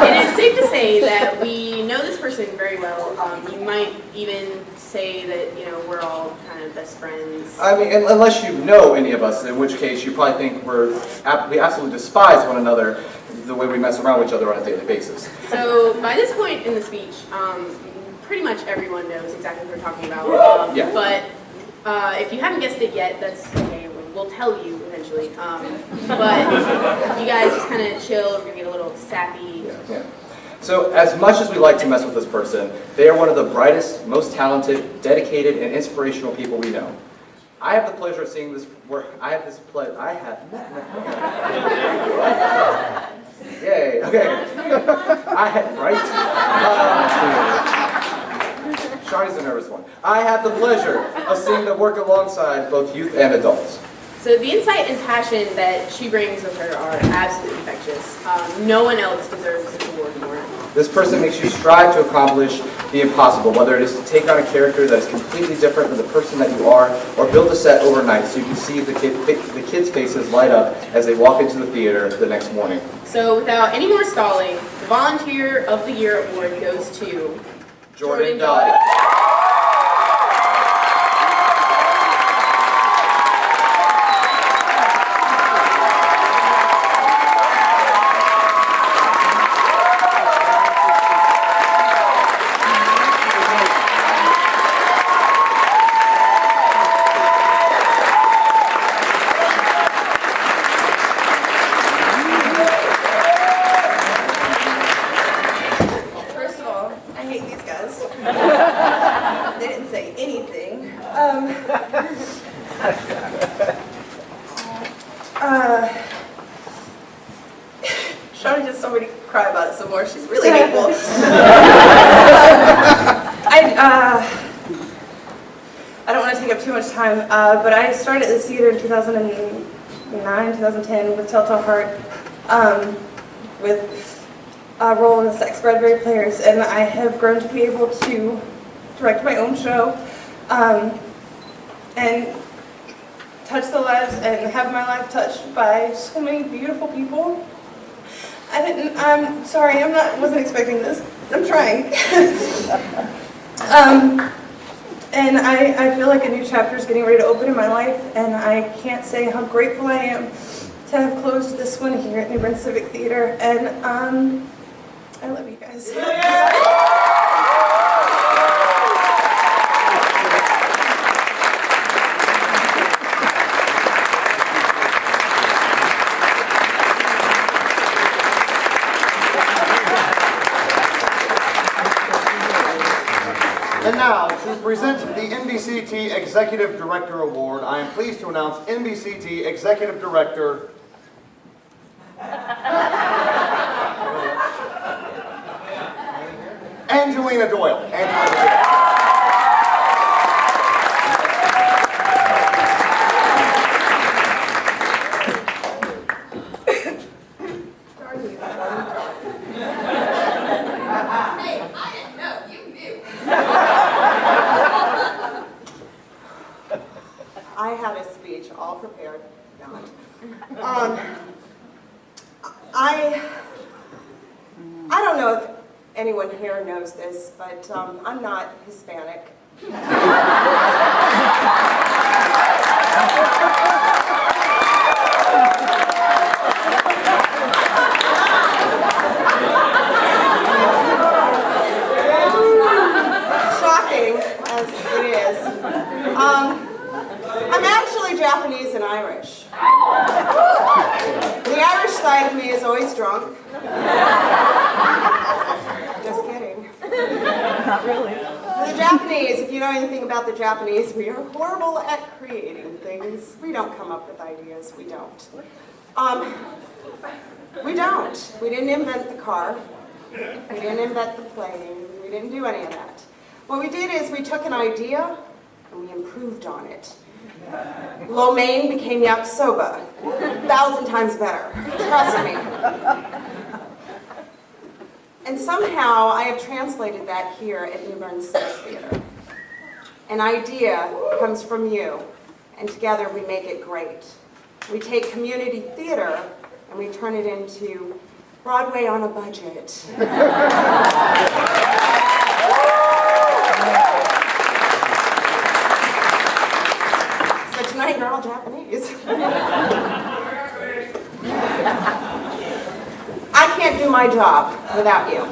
it is safe to say that we know this person very well. You might even say that, you know, we're all kind of best friends. I mean, unless you know any of us, in which case you probably think we absolutely despise one another the way we mess around with each other on a daily basis. So by this point in the speech, pretty much everyone knows exactly what we're talking about. Yeah. But if you haven't guessed it yet, that's okay. We'll tell you eventually. But you guys just kind of chill. We're going to get a little sappy. Yeah. So as much as we like to mess with this person, they are one of the brightest, most talented, dedicated, and inspirational people we know. I have the pleasure of seeing this work. Yay, okay. Shawnee's the nervous one. I have the pleasure of seeing them work alongside both youth and adults. So the insight and passion that she brings with her are absolutely infectious. No one else deserves this award more. This person makes you strive to accomplish the impossible, whether it is to take on a character that is completely different than the person that you are, or build a set overnight so you can see the kids' faces light up as they walk into the theater the next morning. So without any more stalling, the Volunteer of the Year award goes to Jordan Dottie. Shawnee just told me to cry about it some more. She's really hateful. I don't want to take up too much time, but I started this theater in 2009, 2010 with Telltale Heart, with a role in the Sex Bradbury Players, and I have grown to be able to direct my own show and touch the lives and have my life touched by so many beautiful people. I'm sorry, wasn't expecting this. I'm trying. And I feel like a new chapter is getting ready to open in my life, and I can't say how grateful I am to have closed this one here at New Bern Civic Theater, and I love you guys. And now, to present the NBCT Executive Director Award, I am pleased to announce NBCT Executive Director and Angelina Doyle. Angelina Doyle. I had a speech all prepared. Not. I don't know if anyone here knows this, but I'm not Hispanic. Shocking as it is. I'm actually Japanese and Irish. The Irish side of me is always drunk. Just kidding. Not really. The Japanese, if you know anything about the Japanese, we are horrible at creating things. We don't come up with ideas. We don't. We don't. We didn't invent the car. We didn't invent the plane. We didn't do any of that. What we did is we took an idea and we improved on it. Lo mein became yakisoba. 1,000 times better. Trust me. And somehow I have translated that here at New Bern Civic Theater. An idea comes from you, and together we make it great. We take community theater and we turn it into Broadway on a budget. So tonight you're all Japanese. I can't do my job without you.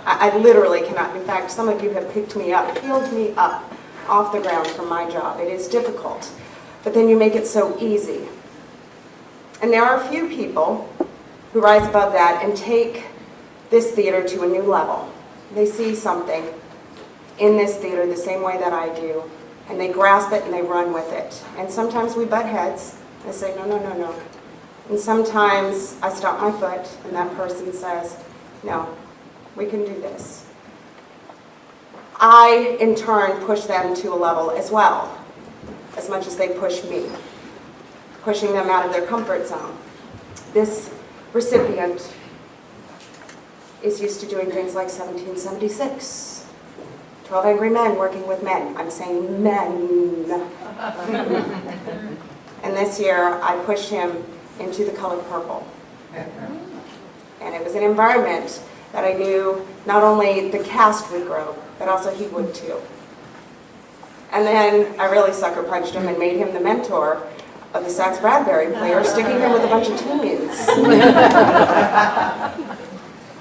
I literally cannot. In fact, some of you have picked me up, peeled me up off the ground for my job. It is difficult, but then you make it so easy. And there are a few people who rise above that and take this theater to a new level. They see something in this theater the same way that I do, and they grasp it and they run with it. And sometimes we butt heads. I say, no, no, no, no. And sometimes I stomp my foot and that person says, no, we can do this. I, in turn, push them to a level as well, as much as they push me, pushing them out of their comfort zone. This recipient is used to doing things like 1776, 12 Angry Men working with men. I'm saying men. And this year, I pushed him into the color purple. And it was an environment that I knew not only the cast would grow, but also he would too. And then I really sucker punched him and made him the mentor of the Sax Bradbury player, sticking him with a bunch of teens.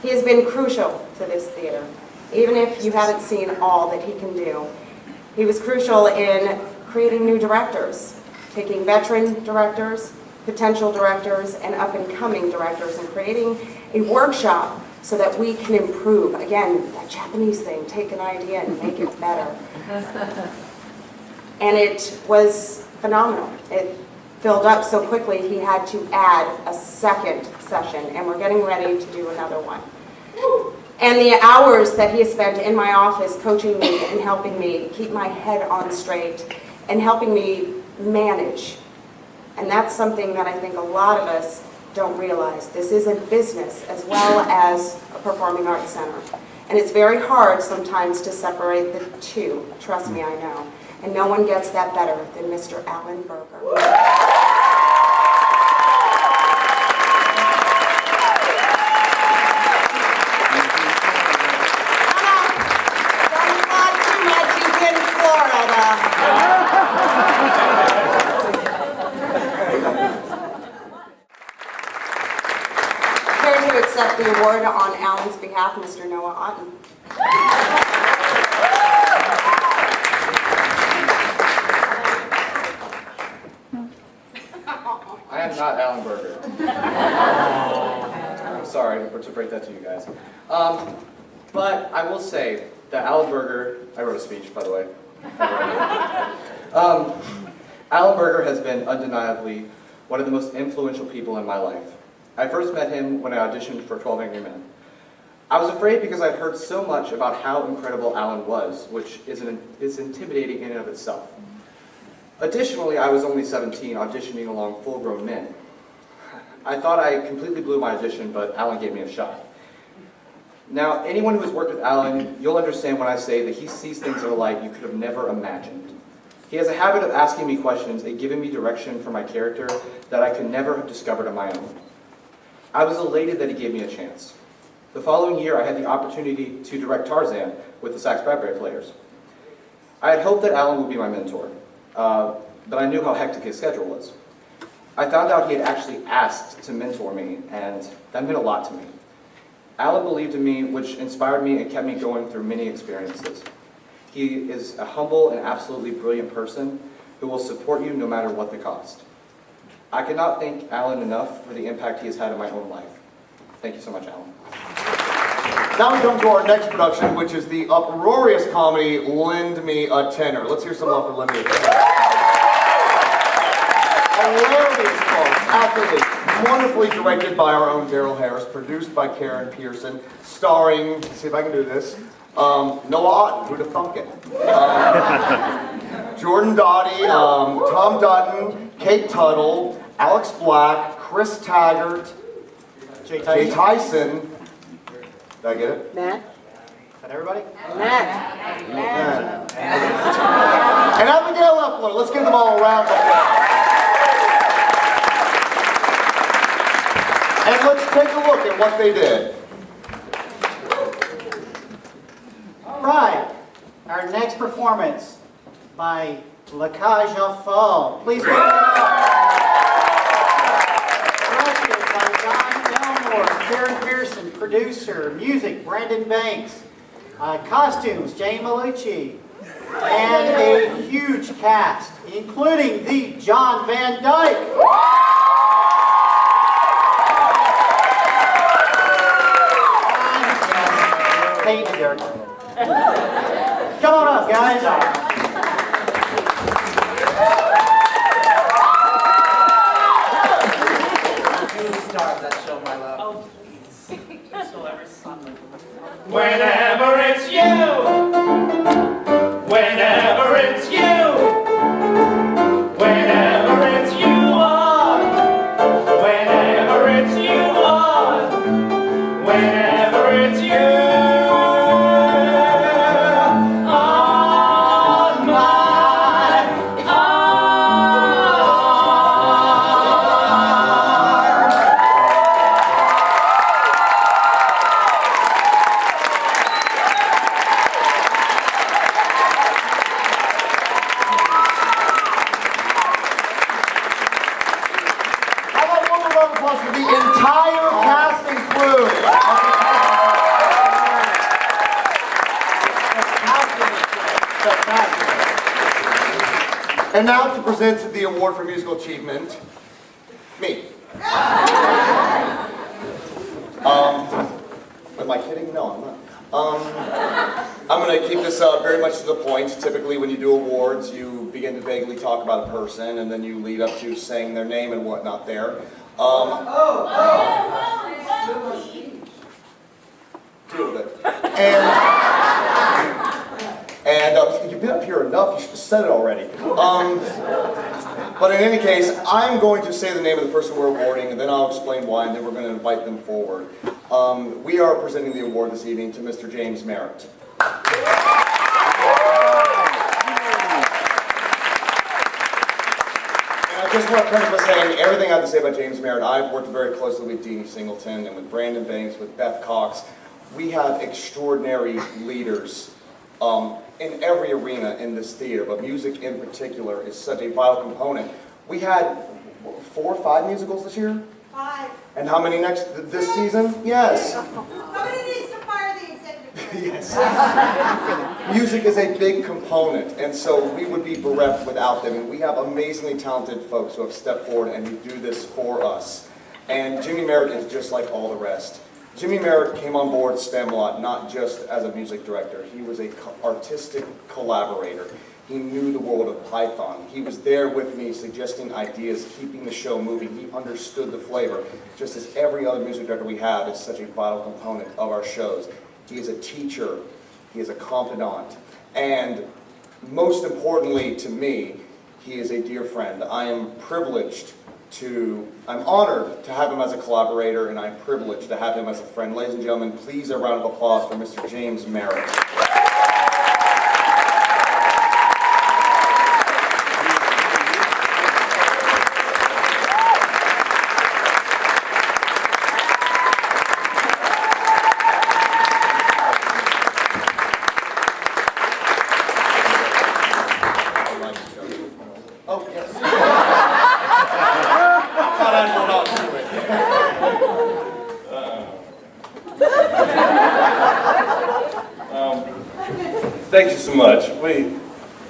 He has been crucial to this theater, even if you haven't seen all that he can do. He was crucial in creating new directors, taking veteran directors, potential directors, and up-and-coming directors, and creating a workshop so that we can improve. Again, that Japanese thing, take an idea and make it better. And it was phenomenal. It filled up so quickly he had to add a second session, and we're getting ready to do another one. And the hours that he has spent in my office coaching me and helping me keep my head on straight and helping me manage. And that's something that I think a lot of us don't realize. This is a business as well as a performing arts center. And it's very hard sometimes to separate the two. Trust me, I know. And no one gets that better than Mr. Alan Berger. Accept the award on Alan's behalf, Mr. Noah Otten. I am not Alan Berger. I'm sorry to break that to you guys. But I will say that Alan Berger, I wrote a speech, by the way. Alan Berger has been undeniably one of the most influential people in my life. I first met him when I auditioned for 12 Angry Men. I was afraid because I'd heard so much about how incredible Alan was, which is intimidating in and of itself. Additionally, I was only 17, auditioning along full-grown men. I thought I completely blew my audition, but Alan gave me a shot. Now, anyone who has worked with Alan, you'll understand when I say that he sees things in a light you could have never imagined. He has a habit of asking me questions and giving me direction for my character that I could never have discovered on my own. I was elated that he gave me a chance. The following year, I had the opportunity to direct Tarzan with the Sax Bradbury Players. I had hoped that Alan would be my mentor, but I knew how hectic his schedule was. I found out he had actually asked to mentor me, and that meant a lot to me. Alan believed in me, which inspired me and kept me going through many experiences. He is a humble and absolutely brilliant person who will support you no matter what the cost. I cannot thank Alan enough for the impact he has had in my own life. Thank you so much, Alan. Now we come to our next production, which is the uproarious comedy, Lend Me a Tenor. Let's hear some love for Lend Me a Tenor. Hilarious, folks. Absolutely. Wonderfully directed by our own Daryl Harris, produced by Karen Pearson, starring, let's see if I can do this, Noah Otten, who'd have thunk it? Jordan Dottie, Tom Dutton, Kate Tuttle, Alex Black, Chris Taggart, Jay Tyson. Did I get it? Matt? Is that everybody? Matt. And Abigail Leffler. Let's give them all a round of applause. And let's take a look at what they did. All right. Our next performance by La Cage aux Folles. Please welcome it up. Directed by Don Elmore, Karen Pearson, producer, music, Brandon Banks, costumes, Jane Malucci, and a huge cast, including the John Van Dyke. Come on up, guys. Start that show, my love. Oh, please. Whenever it's you, whenever it's you, whenever it's you on, whenever it's you on, whenever it's you. And now to present the award for musical achievement, me. Am I kidding? No, I'm not. I'm going to keep this very much to the point. Typically when you do awards, you begin to vaguely talk about a person, and then you lead up to saying their name and whatnot there. Two of it. And you've been up here enough, you should have said it already. But in any case, I'm going to say the name of the person we're awarding, and then I'll explain why, and then we're going to invite them forward. We are presenting the award this evening to Mr. James Merritt. And I just want to preface by saying everything I have to say about James Merritt. I've worked very closely with Deanie Singleton and with Brandon Banks, with Beth Cox. We have extraordinary leaders in every arena in this theater, but music in particular is such a vital component. We had 4 or 5 musicals this year? 5. And how many this season? Yes. Somebody needs to fire the executive. Yes. Music is a big component, and so we would be bereft without them. And we have amazingly talented folks who have stepped forward and who do this for us. And Jimmy Merritt is just like all the rest. Jimmy Merritt came on board Spamalot not just as a music director. He was an artistic collaborator. He knew the world of Python. He was there with me, suggesting ideas, keeping the show moving. He understood the flavor, just as every other music director we have is such a vital component of our shows. He is a teacher. He is a confidant. And most importantly to me, he is a dear friend. I am honored to have him as a collaborator, and I'm privileged to have him as a friend. Ladies and gentlemen, please a round of applause for Mr. James Merritt. Thank you so much.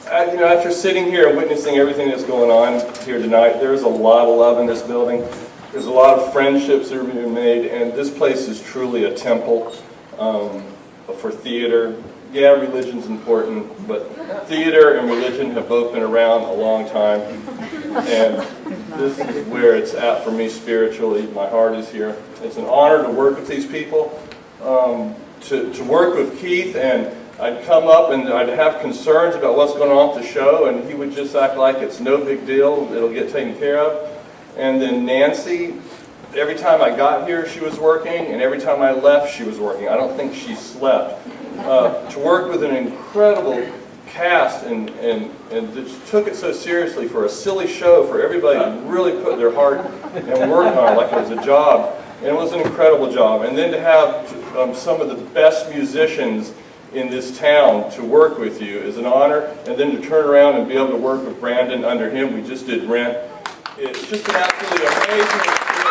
After sitting here and witnessing everything that's going on here tonight, there's a lot of love in this building. There's a lot of friendships that are being made, and this place is truly a temple for theater. Yeah, religion's important, but theater and religion have both been around a long time, and this is where it's at for me spiritually. My heart is here. It's an honor to work with these people, to work with Keith, and I'd come up and I'd have concerns about what's going on with the show, and he would just act like it's no big deal, it'll get taken care of. And then Nancy, every time I got here she was working, and every time I left she was working. I don't think she slept. To work with an incredible cast and that took it so seriously for a silly show, for everybody to really put their heart and work on it like it was a job. And it was an incredible job. And then to have some of the best musicians in this town to work with you is an honor, and then to turn around and be able to work with Brandon under him. We just did Rent. It's just an absolutely amazing experience.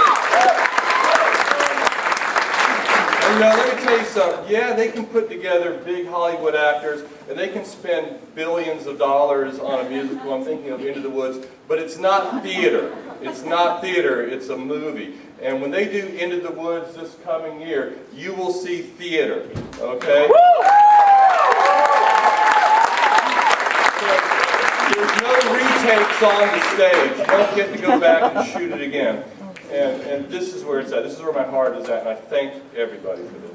And let me tell you something. Yeah, they can put together big Hollywood actors, and they can spend billions of dollars on a musical. I'm thinking of Into the Woods, but it's not theater. It's not theater, it's a movie. And when they do Into the Woods this coming year, you will see theater, okay? There's no retakes on the stage. You don't get to go back and shoot it again. And this is where it's at. This is where my heart is at, and I thank everybody for this.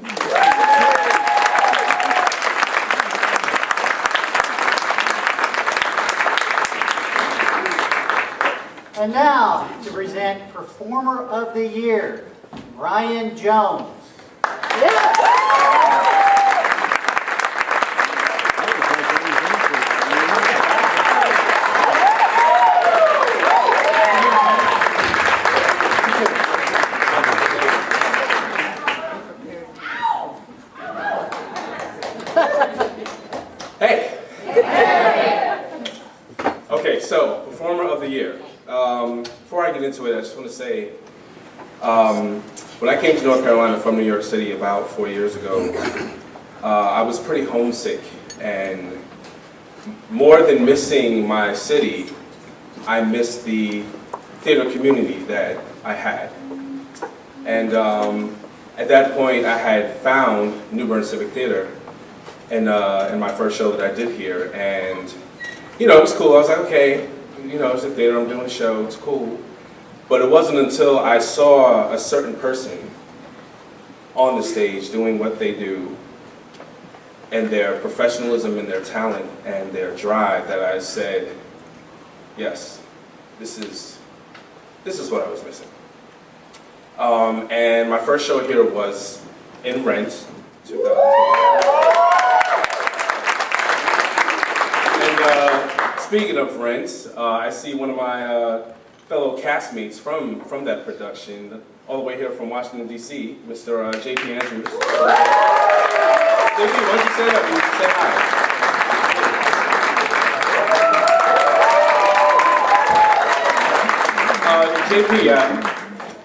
And now, to present Performer of the Year, Ryan Jones. Hey! Okay, so, Performer of the Year. Before I get into it, I just want to say, when I came to North Carolina from New York City about 4 years ago, I was pretty homesick, and more than missing my city, I missed the theater community that I had. And at that point, I had found New Bern Civic Theater in my first show that I did here, and it was cool. I was like, okay, it's a theater, I'm doing a show, it's cool. But it wasn't until I saw a certain person on the stage doing what they do, and their professionalism and their talent and their drive, that I said, yes, this is what I was missing. And my first show here was in Rent, 2012. And speaking of Rent, I see one of my fellow castmates from that production, all the way here from Washington, D.C., Mr. J.P. Andrews. J.P., why don't you say that? You say hi. J.P.,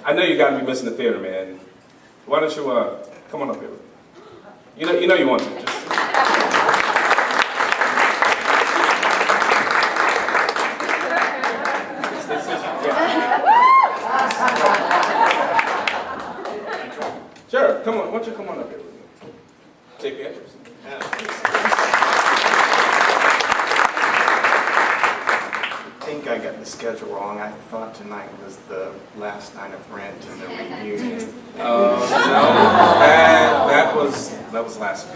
I know you got to be missing the theater, man. Why don't you come on up here? You know you want to. Just... Sure, come on. Why don't you come on up here with me? J.P. Andrews. the schedule wrong. I thought tonight was the last night of Rent and the reunion. No, that was last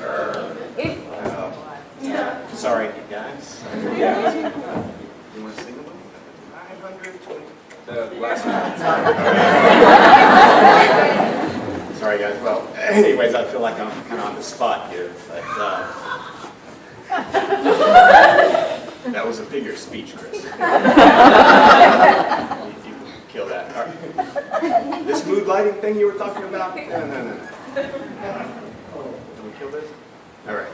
week. Sorry, guys. Yeah. You want to sing a little? 920. The last one. Sorry, guys. Well, anyways, I feel like I'm kind of on the spot here, but that was a figure of speech, Chris. You kill that. All right. This mood lighting thing you were talking about? No. Can we kill this? All right.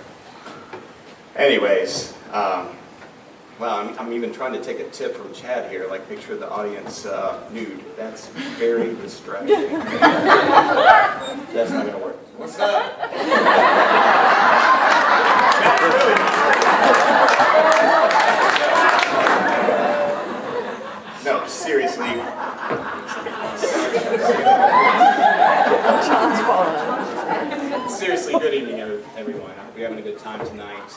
Anyways, well, I'm even trying to take a tip from Chad here, like picture the audience nude. That's very distracting. That's not gonna work. What's up? No, seriously. Seriously, good evening, everyone. I hope you're having a good time tonight.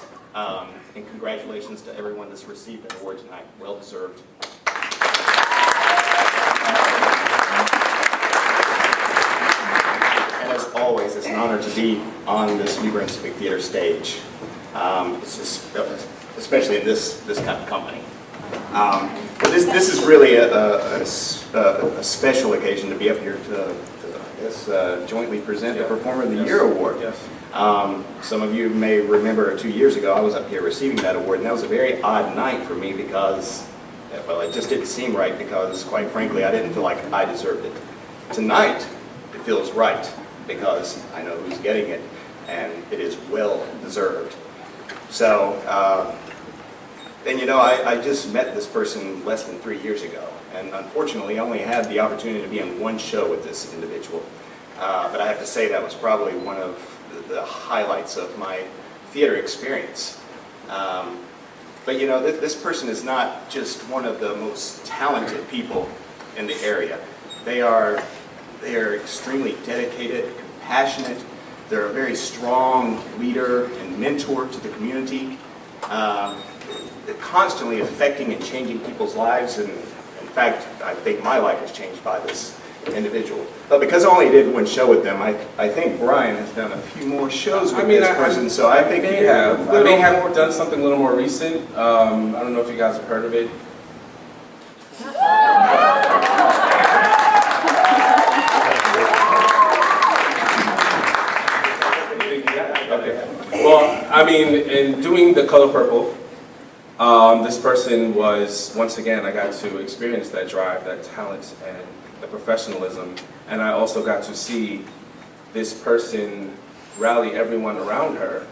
And congratulations to everyone that's received an award tonight. Well deserved. And as always, it's an honor to be on this New Bern Civic Theater stage, especially in this kind of company. But this is really a special occasion to be up here to I guess, jointly present the Performer of the Year award. Yes. Some of you may remember 2 years ago I was up here receiving that award, and that was a very odd night for me because, well, it just didn't seem right because, quite frankly, I didn't feel like I deserved it. Tonight, it feels right because I know who's getting it, and it is well deserved. So, and you know, I just met this person less than 3 years ago, and unfortunately I only had the opportunity to be in one show with this individual. But I have to say that was probably one of the highlights of my theater experience. But you know, this person is not just one of the most talented people in the area. They are extremely dedicated, compassionate. They're a very strong leader and mentor to the community. They're constantly affecting and changing people's lives, and in fact, I think my life has changed by this individual. But because I only did one show with them, I think Brian has done a few more shows with this person, so I think I may have done something a little more recent. I don't know if you guys have heard of it. Okay. Well, I mean, in doing The Color Purple, this person was, once again, I got to experience that drive, that talent, and the professionalism, and I also got to see this person rally everyone around her,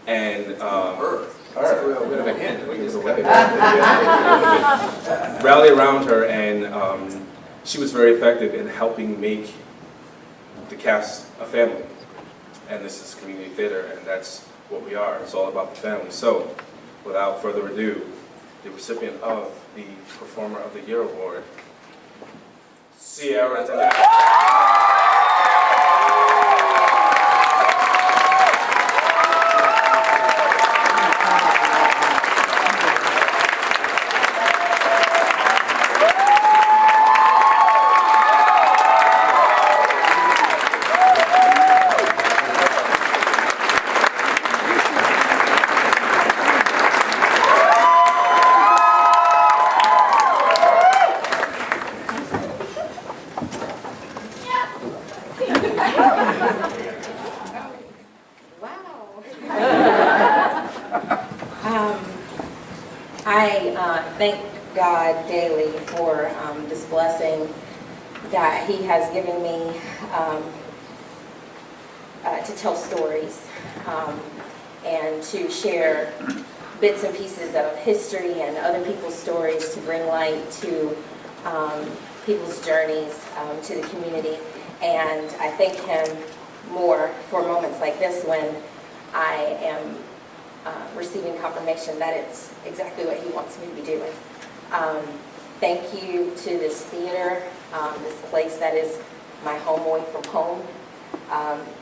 and rally around her, and she was very effective in helping make the cast a family. And this is community theater, and that's what we are. It's all about the family. So, without further ado, the recipient of the Performer of the Year award, Sierra Tenor. I thank God daily for this blessing that He has given me to tell stories and to share bits and pieces of history and other people's stories to bring light to people's journeys to the community. And I thank Him more for moments like this when I am receiving confirmation that it's exactly what He wants me to be doing. Thank you to this theater, this place that is my home away from home.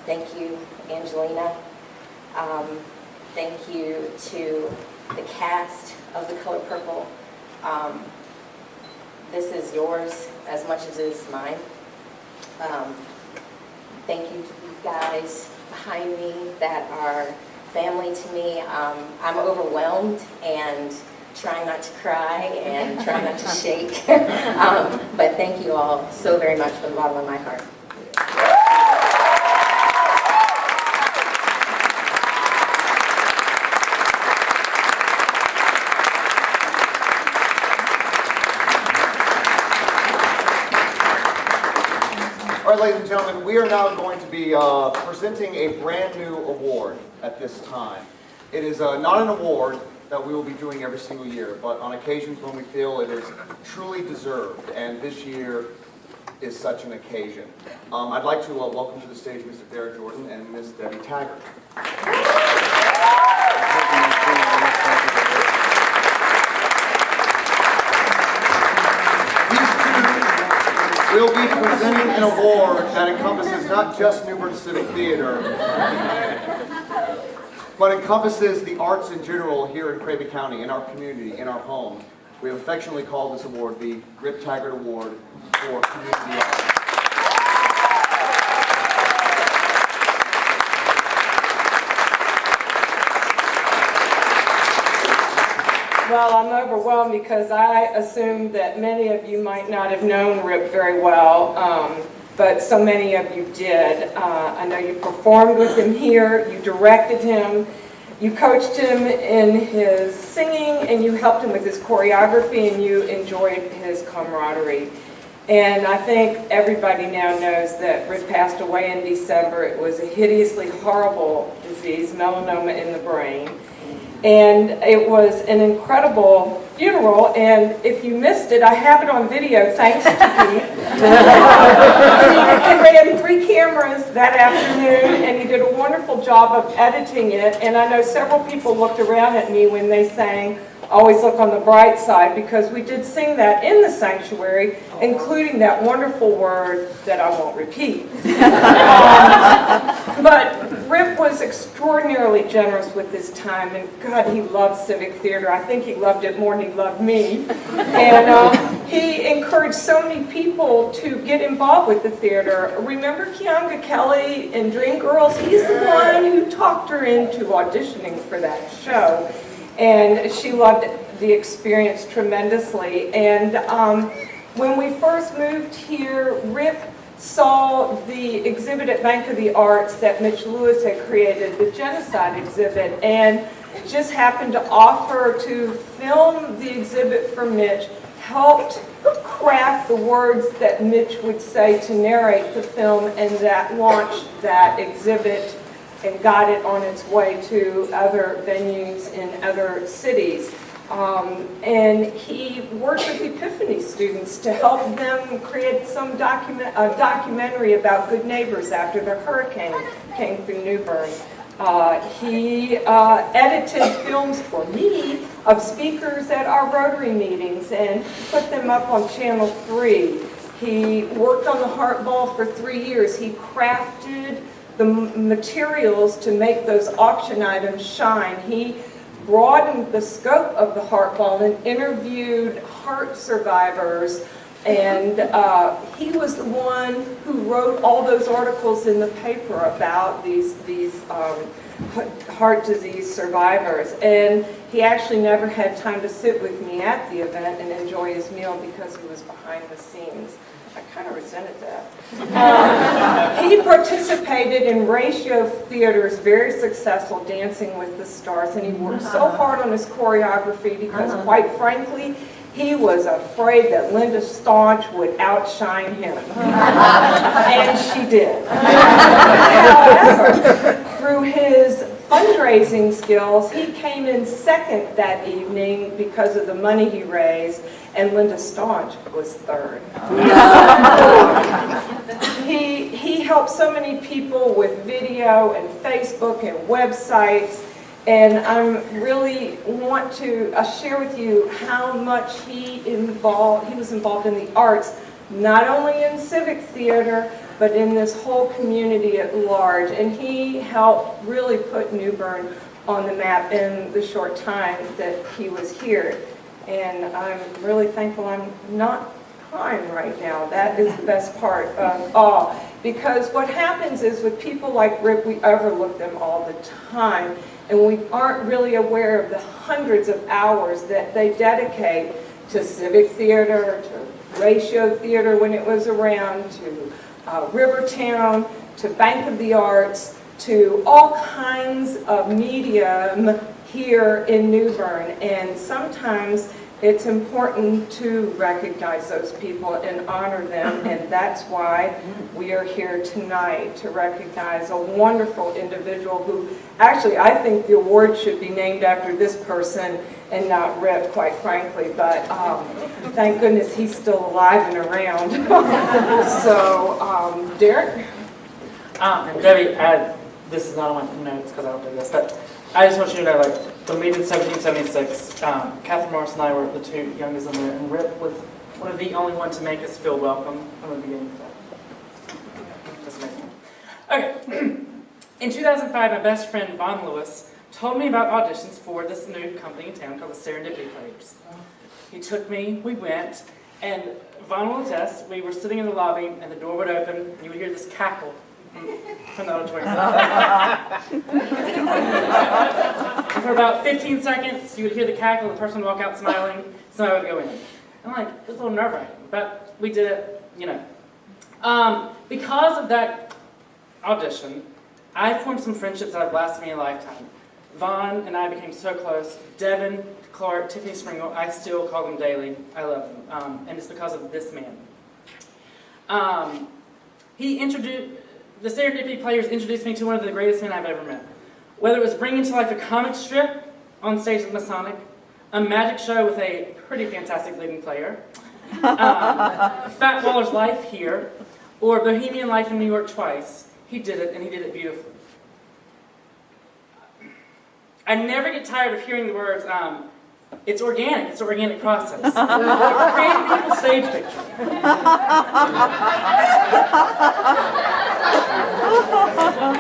Thank you, Angelina. Thank you to the cast of The Color Purple. this is yours as much as it is mine. Thank you to you guys behind me that are family to me. I'm overwhelmed and trying not to cry and trying not to shake. But thank you all so very much from the bottom of my heart. All right, ladies and gentlemen, we are now going to be presenting a brand new award at this time. It is not an award that we will be doing every single year, but on occasions when we feel it is truly deserved, and this year is such an occasion. I'd like to welcome to the stage Mr. Derek Jordan and Ms. Debbie Taggart. We'll be presenting an award that encompasses not just New Bern Civic Theater, but encompasses the arts in general here in Craven County, in our community, in our home. We have affectionately called this award the Rip Taggart Award for Community Arts. Well, I'm overwhelmed because I assumed that many of you might not have known Rip very well, but so many of you did. I know you performed with him here, you directed him, you coached him in his singing, and you helped him with his choreography, and you enjoyed his camaraderie. And I think everybody now knows that Rip passed away in December. It was a hideously horrible disease, melanoma in the brain. And it was an incredible funeral, and if you missed it, I have it on video, thanks to Keith. He ran 3 cameras that afternoon, and he did a wonderful job of editing it, and I know several people looked around at me when they sang Always Look on the Bright Side, because we did sing that in the sanctuary, including that wonderful word that I won't repeat. But Rip was extraordinarily generous with his time, and God, he loved civic theater. I think he loved it more than he loved me. And he encouraged so many people to get involved with the theater. Remember Keonga Kelly in Dreamgirls? He's the one who talked her into auditioning for that show. And she loved the experience tremendously. And when we first moved here, Rip saw the exhibit at Bank of the Arts that Mitch Lewis had created, the genocide exhibit, and just happened to offer to film the exhibit for Mitch, helped craft the words that Mitch would say to narrate the film, and that launched that exhibit and got it on its way to other venues in other cities. And he worked with Epiphany students to help them create some documentary about good neighbors after the hurricane came through New Bern. He edited films for me of speakers at our Rotary meetings and put them up on Channel 3. He worked on the Heart Ball for 3 years. He crafted the materials to make those auction items shine. He broadened the scope of the Heart Ball and interviewed heart survivors, and he was the one who wrote all those articles in the paper about these heart disease survivors. And he actually never had time to sit with me at the event and enjoy his meal because he was behind the scenes. I kind of resented that. He participated in Ratio Theater's very successful Dancing with the Stars, and he worked so hard on his choreography because, quite frankly, he was afraid that Linda Staunch would outshine him. And she did. However, through his fundraising skills, he came in second that evening because of the money he raised, and Linda Staunch was third. He helped so many people with video and Facebook and websites, and I really want to share with you how much he was involved in the arts, not only in civic theater, but in this whole community at large. And he helped really put New Bern on the map in the short time that he was here. And I'm really thankful I'm not time right now. That is the best part of all. Because what happens is with people like Rip, we overlook them all the time, and we aren't really aware of the hundreds of hours that they dedicate to civic theater, to ratio theater when it was around, to Rivertown, to Bank of the Arts, to all kinds of medium here in New Bern. And sometimes it's important to recognize those people and honor them, and that's why we are here tonight, to recognize a wonderful individual who, actually, I think the award should be named after this person and not Rip, quite frankly, but thank goodness he's still alive and around. So, Derek? And Debbie, this is not on my notes because I don't do this, but I just want you to know, like, when we did 1776, Catherine Morris and I were the two youngest in there, and Rip was one of the only ones to make us feel welcome from the beginning. Just amazing. Okay. In 2005, my best friend, Von Lewis, told me about auditions for this new company in town called the Serendipity Players. He took me, we went, and Von will attest, we were sitting in the lobby, and the door would open, and you would hear this cackle from the auditorium. And for about 15 seconds, you would hear the cackle, the person would walk out smiling, somebody would go in. I'm like, it was a little nerve-wracking, but we did it, you know. Because of that audition, I formed some friendships that have lasted me a lifetime. Vaughn and I became so close. Devin, Clark, Tiffany Springle, I still call them daily. I love them. And it's because of this man. The Serendipity Players introduced me to one of the greatest men I've ever met. Whether it was bringing to life a comic strip on stage at Masonic, a magic show with a pretty fantastic leading player, Fat Waller's Life here, or Bohemian Life in New York twice, he did it, and he did it beautifully. I never get tired of hearing the words, it's organic, it's an organic process. Create a beautiful stage picture.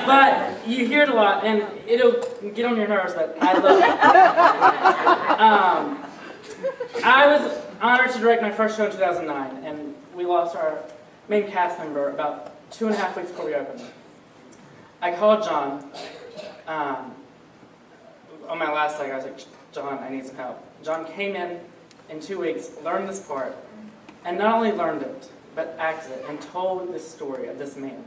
But you hear it a lot, and it'll get on your nerves, but I love it. I was honored to direct my first show in 2009, and we lost our main cast member about 2.5 weeks before we opened. I called John. On my last leg, I was like, John, I need some help. John came in 2 weeks, learned this part, and not only learned it, but acted it and told this story of this man.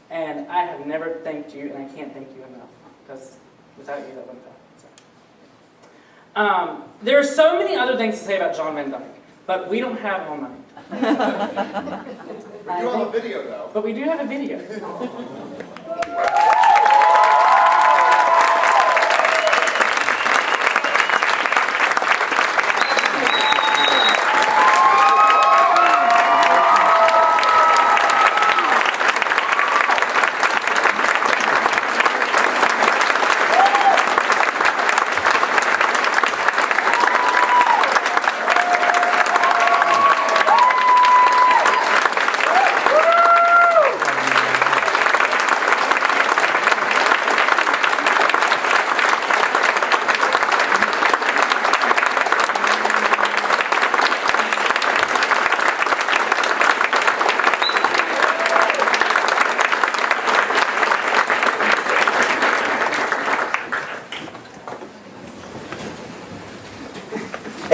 And I have never thanked you, and I can't thank you enough, because without you, that wouldn't happen. So. There are so many other things to say about John Van Dyke, but we don't have all night. We do have a video, though. But we do have a video.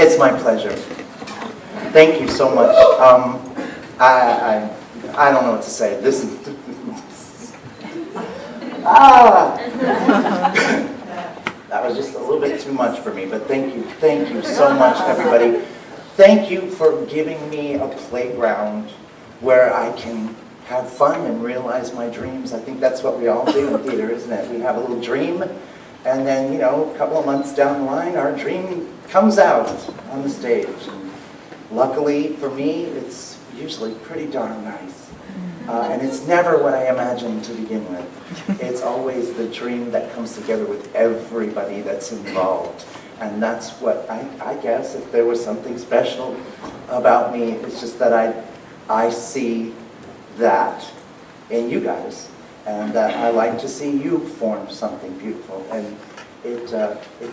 It's my pleasure. Thank you so much. I don't know what to say. This is that was just a little bit too much for me, but thank you so much, everybody. Thank you for giving me a playground where I can have fun and realize my dreams. I think that's what we all do in theater, isn't it? We have a little dream, and then, you know, a couple of months down the line, our dream comes out on the stage. And luckily for me, it's usually pretty darn nice. And it's never what I imagined to begin with. It's always the dream that comes together with everybody that's involved. And that's what, I guess, if there was something special about me, it's just that I see that in you guys. And I like to see you form something beautiful. And it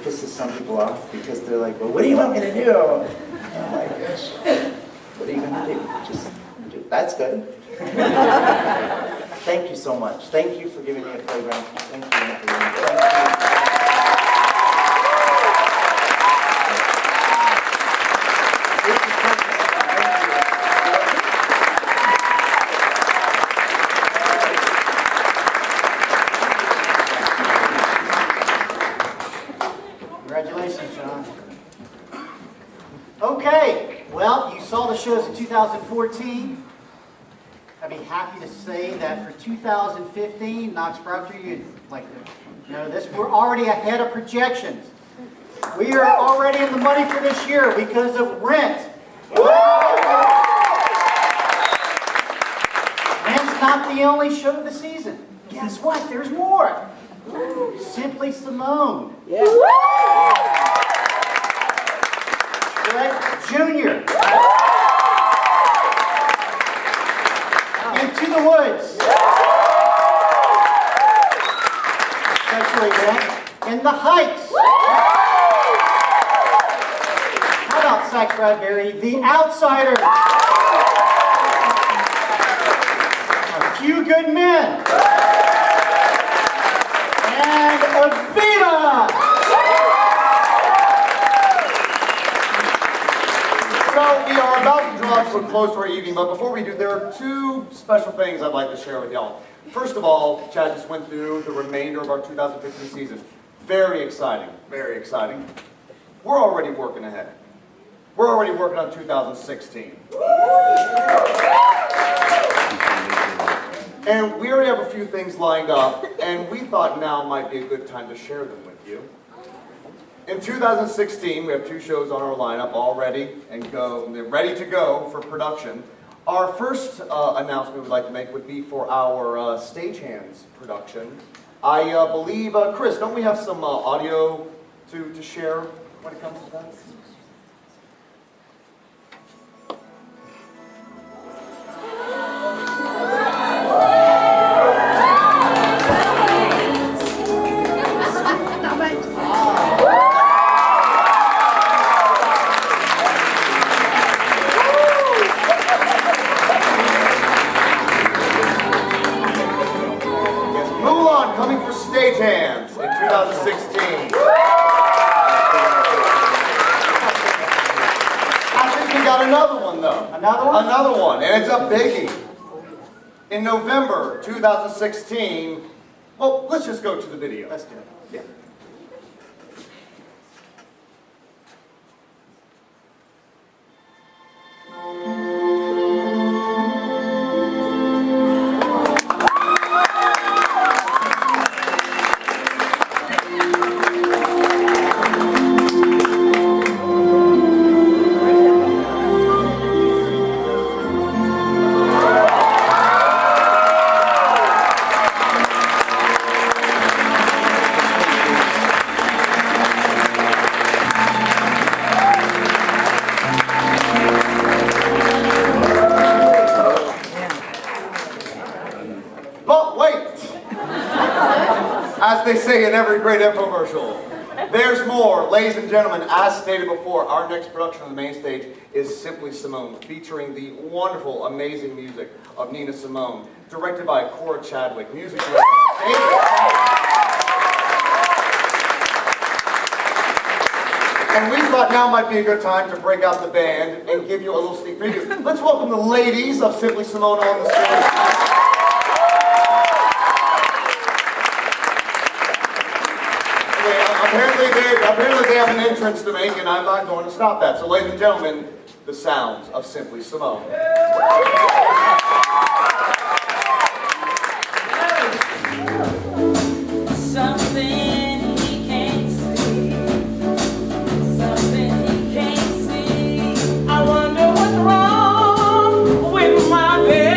pisses some people off because they're like, well, what do you want me to do? And I'm like, What are you going to do? Just do. That's good. Thank you so much. Thank you for giving me a playground. Thank you. Thank you. Congratulations, John. Okay, well, you saw the shows in 2014. I'd be happy to say that for 2015, Knox Proctor, you'd like to know this, we're already ahead of projections. We are already in the money for this year because of Rent. Rent's not the only show of the season. Guess what? There's more. Simply Simone. Shrek Junior. Into the Woods. Special event in the Heights. How about Sykes Bradbury, The Outsider? A Few Good Men. And Evita! So we are about to draw to a close to our evening, but before we do, there are two special things I'd like to share with y'all. First of all, Chad just went through the remainder of our 2015 season. Very exciting, very exciting. We're already working ahead. We're already working on 2016. And we already have a few things lined up, and we thought now might be a good time to share them with you. In 2016, we have two shows on our lineup all ready and go. They're ready to go for production. Our first announcement we'd like to make would be for our Stagehands production. I believe, Chris, don't we have some audio to share when it comes to that? Stagehands in 2016. I think we got another one though. Another one? Another one, and it's a biggie. In November 2016, well, let's just go to the video. Let's do it. Yeah. As they say in every great infomercial, there's more. Ladies and gentlemen, as stated before, our next production on the main stage is Simply Simone, featuring the wonderful, amazing music of Nina Simone, directed by Cora Chadwick, music director. And we thought now might be a good time to break out the band and give you a little sneak preview. Let's welcome the ladies of Simply Simone on the stage. Apparently they have an entrance to make, and I'm not going to stop that. So ladies and gentlemen, the sounds of Simply Simone. Something he can't see, something he can't see. I wonder what's wrong with my baby.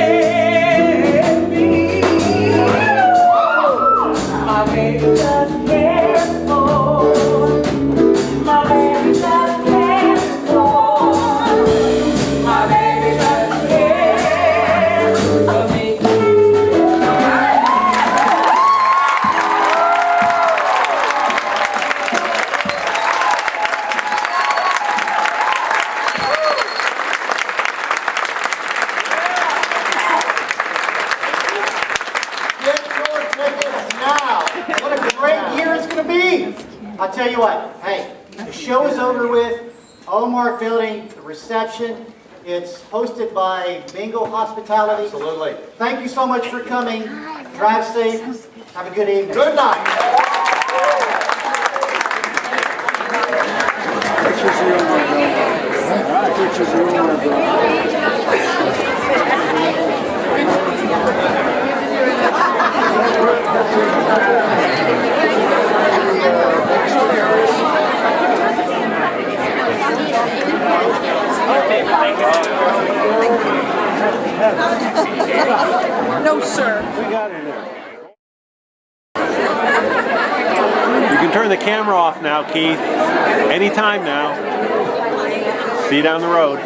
My baby just cares for. My baby just cares for. My baby just cares. I'll tell you what, hey, the show is over with. Olmark Building, the reception. It's hosted by Bingo Hospitality. Absolutely. Thank you so much for coming. Drive safe. Have a good evening. Good night. No, sir. We got her there. You can turn the camera off now, Keith. Anytime now. See you down the road.